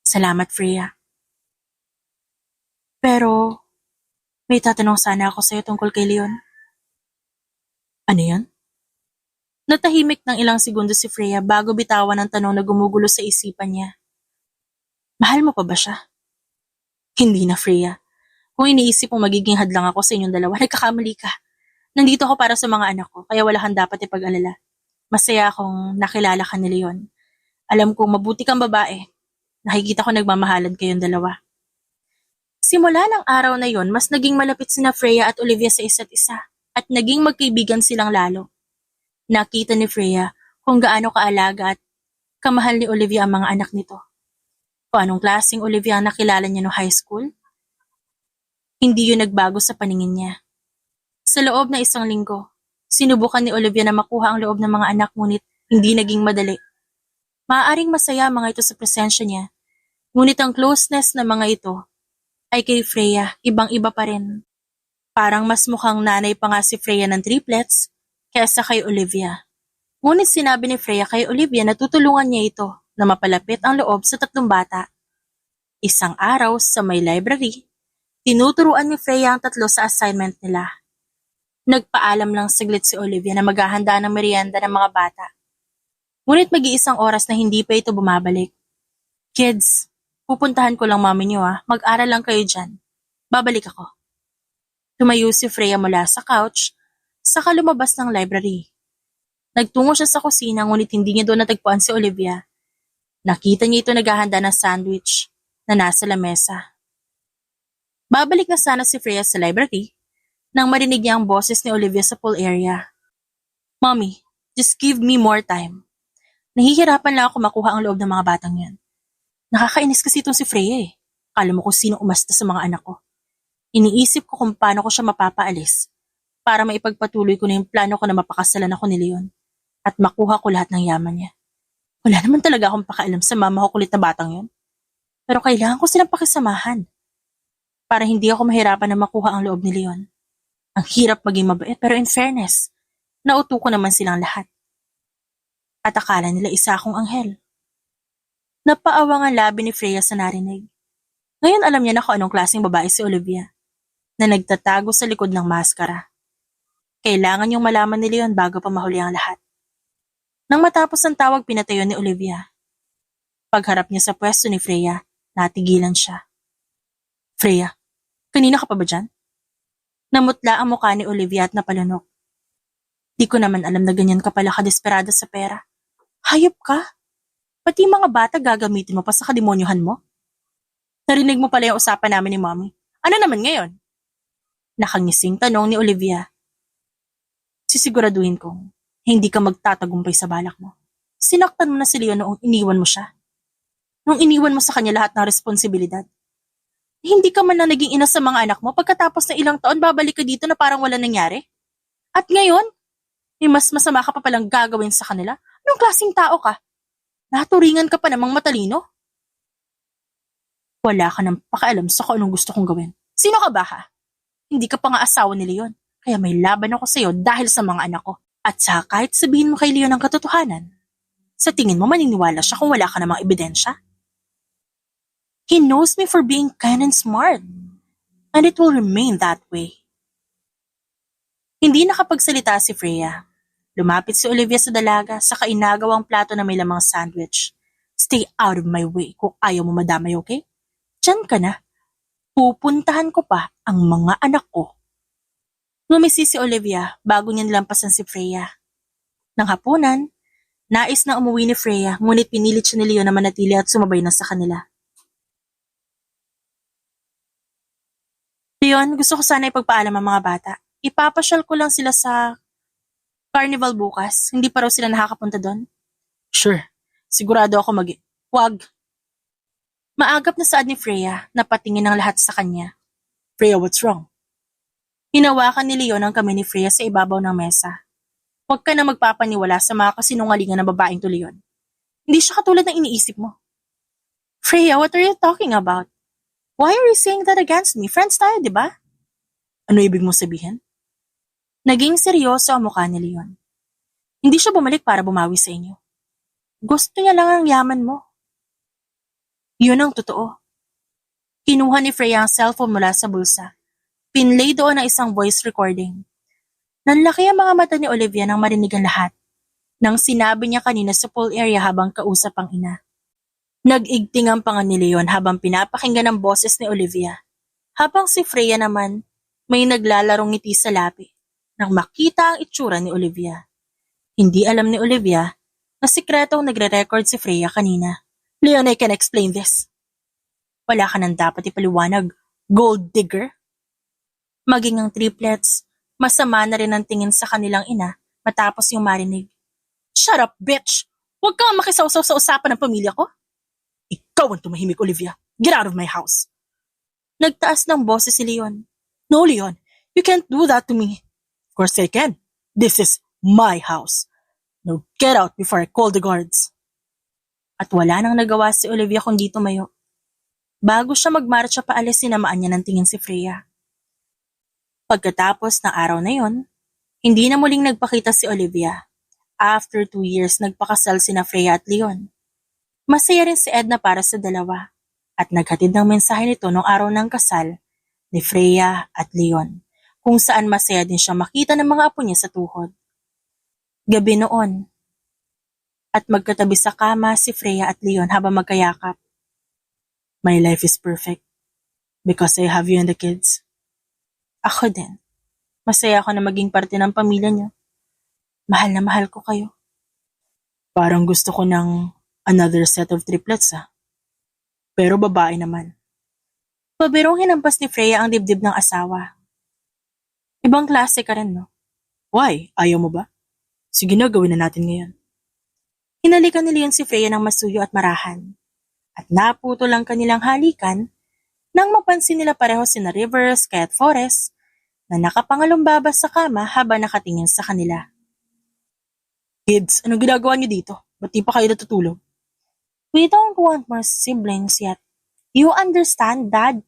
Salamat, Freya. Pero, may tatanong sana ako sa'yo tungkol kay Leon. Ano yan? Natahimik ng ilang segundo si Freya bago bitawan ang tanong na gumugulo sa isipan niya. Mahal mo pa ba siya? Hindi na, Freya. Kung iniisip mo magiging hadlang ako sa inyong dalawa, nagkakamali ka. Nandito ako para sa mga anak ko, kaya wala kang dapat ipag-alala. Masaya akong nakilala ka ni Leon. Alam kong mabuti kang babae. Nakikita ko nagmamahalan kayong dalawa. Simula ng araw na yon, mas naging malapit sina Freya at Olivia sa isa't isa at naging magkaibigan silang lalo. Nakita ni Freya kung gaano kaalaga at kamahal ni Olivia ang mga anak nito. Kung anong klaseng Olivia ang nakilala niya no high school, hindi yun nagbago sa paningin niya. Sa loob na isang linggo, sinubukan ni Olivia na makuha ang loob ng mga anak ngunit hindi naging madali. Maaaring masaya mga ito sa presensya niya, ngunit ang closeness ng mga ito ay kay Freya, ibang-iba pa rin. Parang mas mukhang nanay pa nga si Freya ng triplets kaysa kay Olivia. Ngunit sinabi ni Freya kay Olivia na tutulungan niya ito na mapalapit ang loob sa tatlong bata. Isang araw sa may library, tinuturuan ni Freya ang tatlo sa assignment nila. Nagpaalam lang saglit si Olivia na maghahanda ng merienda ng mga bata. Ngunit mag-iisang oras na hindi pa ito bumabalik. Kids, pupuntahan ko lang mami niyo mag-aral lang kayo dyan. Babalik ako. Tumayo si Freya mula sa couch, saka lumabas ng library. Nagtungo siya sa kusina ngunit hindi niya doon natagpuan si Olivia. Nakita niya ito naghahanda ng sandwich na nasa lamesa. Babalik na sana si Freya sa library, nang marinig niya ang boses ni Olivia sa pool area. Mommy, just give me more time. Nahihirapan lang ako makuha ang loob ng mga batang yan. Nakakainis kasi itong si Freya eh. Kala mo kung sino umasta sa mga anak ko. Iniisip ko kung paano ko siya mapapaalis para maipagpatuloy ko na yung plano ko na mapakasalan ako ni Leon at makuha ko lahat ng yaman niya. Wala naman talaga akong pakialam sa mama ko kulit na batang yon. Pero kailangan ko silang pakisamahan para hindi ako mahirapan na makuha ang loob ni Leon. Ang hirap maging mabait pero in fairness, nauto ko naman silang lahat. At akala nila isa akong anghel. Napaawang ang labi ni Freya sa narinig. Ngayon alam niya na kung anong klaseng babae si Olivia, na nagtatago sa likod ng maskara. Kailangan niyong malaman ni Leon bago pa mahuli ang lahat. Nang matapos ang tawag, pinatayo ni Olivia. Pagharap niya sa pwesto ni Freya, natigilan siya. Freya, kanina ka pa ba dyan? Namutla ang mukha ni Olivia at napalunok. Di ko naman alam na ganyan ka pala kadesperada sa pera. Hayop ka? Pati mga bata gagamitin mo pa sa kademonyohan mo? Narinig mo pala yung usapan namin ni Mommy. Ano naman ngayon? Nakangising tanong ni Olivia. Sisiguraduhin kong hindi ka magtatagumpay sa balak mo. Sinaktan mo na si Leon noong iniwan mo siya. Noong iniwan mo sa kanya lahat ng responsibilidad. Hindi ka man na naging ina sa mga anak mo pagkatapos ng ilang taon babalik ka dito na parang wala nangyari? At ngayon, may mas masama ka pa palang gagawin sa kanila? Anong klaseng tao ka? Naturingan ka pa namang matalino? Wala ka nang pakialam sa kung anong gusto kong gawin. Sino ka ba ha? Hindi ka pa nga asawa ni Leon, kaya may laban ako sa'yo dahil sa mga anak ko. At sa kahit sabihin mo kay Leon ang katotohanan, sa tingin mo maniniwala siya kung wala ka namang ebidensya? He knows me for being kind and smart, and it will remain that way. Hindi nakapagsalita si Freya. Lumapit si Olivia sa dalaga sa kainagawang plato na may lamang sandwich. Stay out of my way kung ayaw mo madamay, okay? Diyan ka na. Pupuntahan ko pa ang mga anak ko. Ngumisi si Olivia bago niya nilampasan si Freya. Nang hapunan, nais na umuwi ni Freya ngunit pinilit siya ni Leon na manatili at sumabay na sa kanila. Leon, gusto ko sana ipagpaalam ang mga bata. Ipapasyal ko lang sila sa carnival bukas. Hindi pa raw sila nakakapunta doon. Sure, sigurado ako Wag. Maagap na saad ni Freya na patingin ng lahat sa kanya. Freya, what's wrong? Hinawakan ni Leon ang kamay ni Freya sa ibabaw ng mesa. Huwag ka na magpapaniwala sa mga kasinungalingan ng babaeng to, Leon. Hindi siya katulad ng iniisip mo. Freya, what are you talking about? Why are you saying that against me? Friends tayo, di ba? Ano ibig mo sabihin? Naging seryoso ang mukha ni Leon. Hindi siya bumalik para bumawi sa inyo. Gusto niya lang ang yaman mo. Yun ang totoo. Kinuha ni Freya ang cellphone mula sa bulsa. Pinlay doon ang isang voice recording. Nanlaki ang mga mata ni Olivia nang marinig ang lahat. Nang sinabi niya kanina sa pool area habang kausap ang ina. Nag-igting ang panga ni Leon habang pinapakinggan ang boses ni Olivia. Habang si Freya naman, may naglalarong ngiti sa labi nang makita ang itsura ni Olivia. Hindi alam ni Olivia na sikretong nagre-record si Freya kanina. Leon, I can explain this. Wala ka nang dapat ipaliwanag, gold digger. Maging ang triplets, masama na rin ang tingin sa kanilang ina matapos yung marinig. Shut up, bitch! Huwag kang makisawsaw sa usapan ng pamilya ko. Ikaw ang tumahimik, Olivia. Get out of my house. Nagtaas ng boses si Leon. No, Leon, you can't do that to me. Of course I can. This is my house. Now get out before I call the guards. At wala nang nagawa si Olivia kundi tumayo. Bago siya magmarcha paalis, sinamaan niya ng tingin si Freya. Pagkatapos ng araw na yon, hindi na muling nagpakita si Olivia. After 2 years, nagpakasal sina Freya at Leon. Masaya rin si Edna para sa dalawa at naghatid ng mensahe nito noong araw ng kasal ni Freya at Leon, kung saan masaya din siyang makita ng mga apo niya sa tuhod. Gabi noon, at magkatabi sa kama si Freya at Leon habang magkayakap. My life is perfect because I have you and the kids. Ako din. Masaya ako na maging parte ng pamilya niyo. Mahal na mahal ko kayo. Parang gusto ko ng another set of triplets Pero babae naman. Pabirong hinampas ni Freya ang dibdib ng asawa. Ibang klase ka rin, no? Why? Ayaw mo ba? Sige na, gawin na natin ngayon. Hinalikan ni Leon si Freya ng masuyo at marahan. At naputol ang kanilang halikan nang mapansin nila pareho sina River, Sky at Forest na nakapangalumbaba sa kama habang nakatingin sa kanila. Kids, anong ginagawa niyo dito? Ba't di pa kayo natutulog? We don't want more siblings yet. You understand, Dad?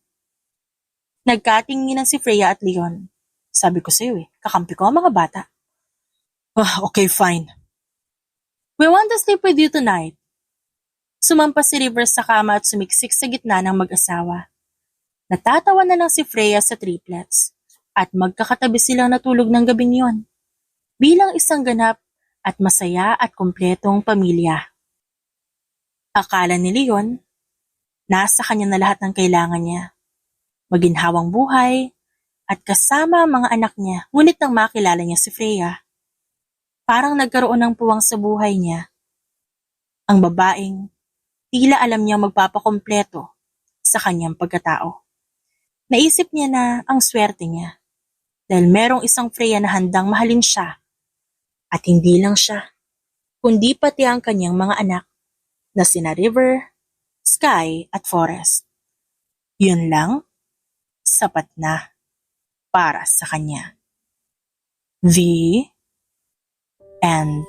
Nagkatinginan si Freya at Leon. Sabi ko sa'yo kakampi ko ang mga bata. Okay, fine. We want to sleep with you tonight. Sumampas si River sa kama at sumiksik sa gitna ng mag-asawa. Natatawa na lang si Freya sa triplets at magkakatabi silang natulog ng gabing yon. Bilang isang ganap at masaya at kumpletong pamilya. Akala ni Leon, nasa kanya na lahat ng kailangan niya. Maginhawang buhay at kasama ang mga anak niya, ngunit nang makilala niya si Freya, parang nagkaroon ng puwang sa buhay niya. Ang babaeng tila alam niyang magpapakompleto sa kanyang pagkatao. Naisip niya na ang swerte niya dahil merong isang Freya na handang mahalin siya at hindi lang siya, kundi pati ang kanyang mga anak na sina River, Sky at Forest. Yun lang, sapat na para sa kanya. The End.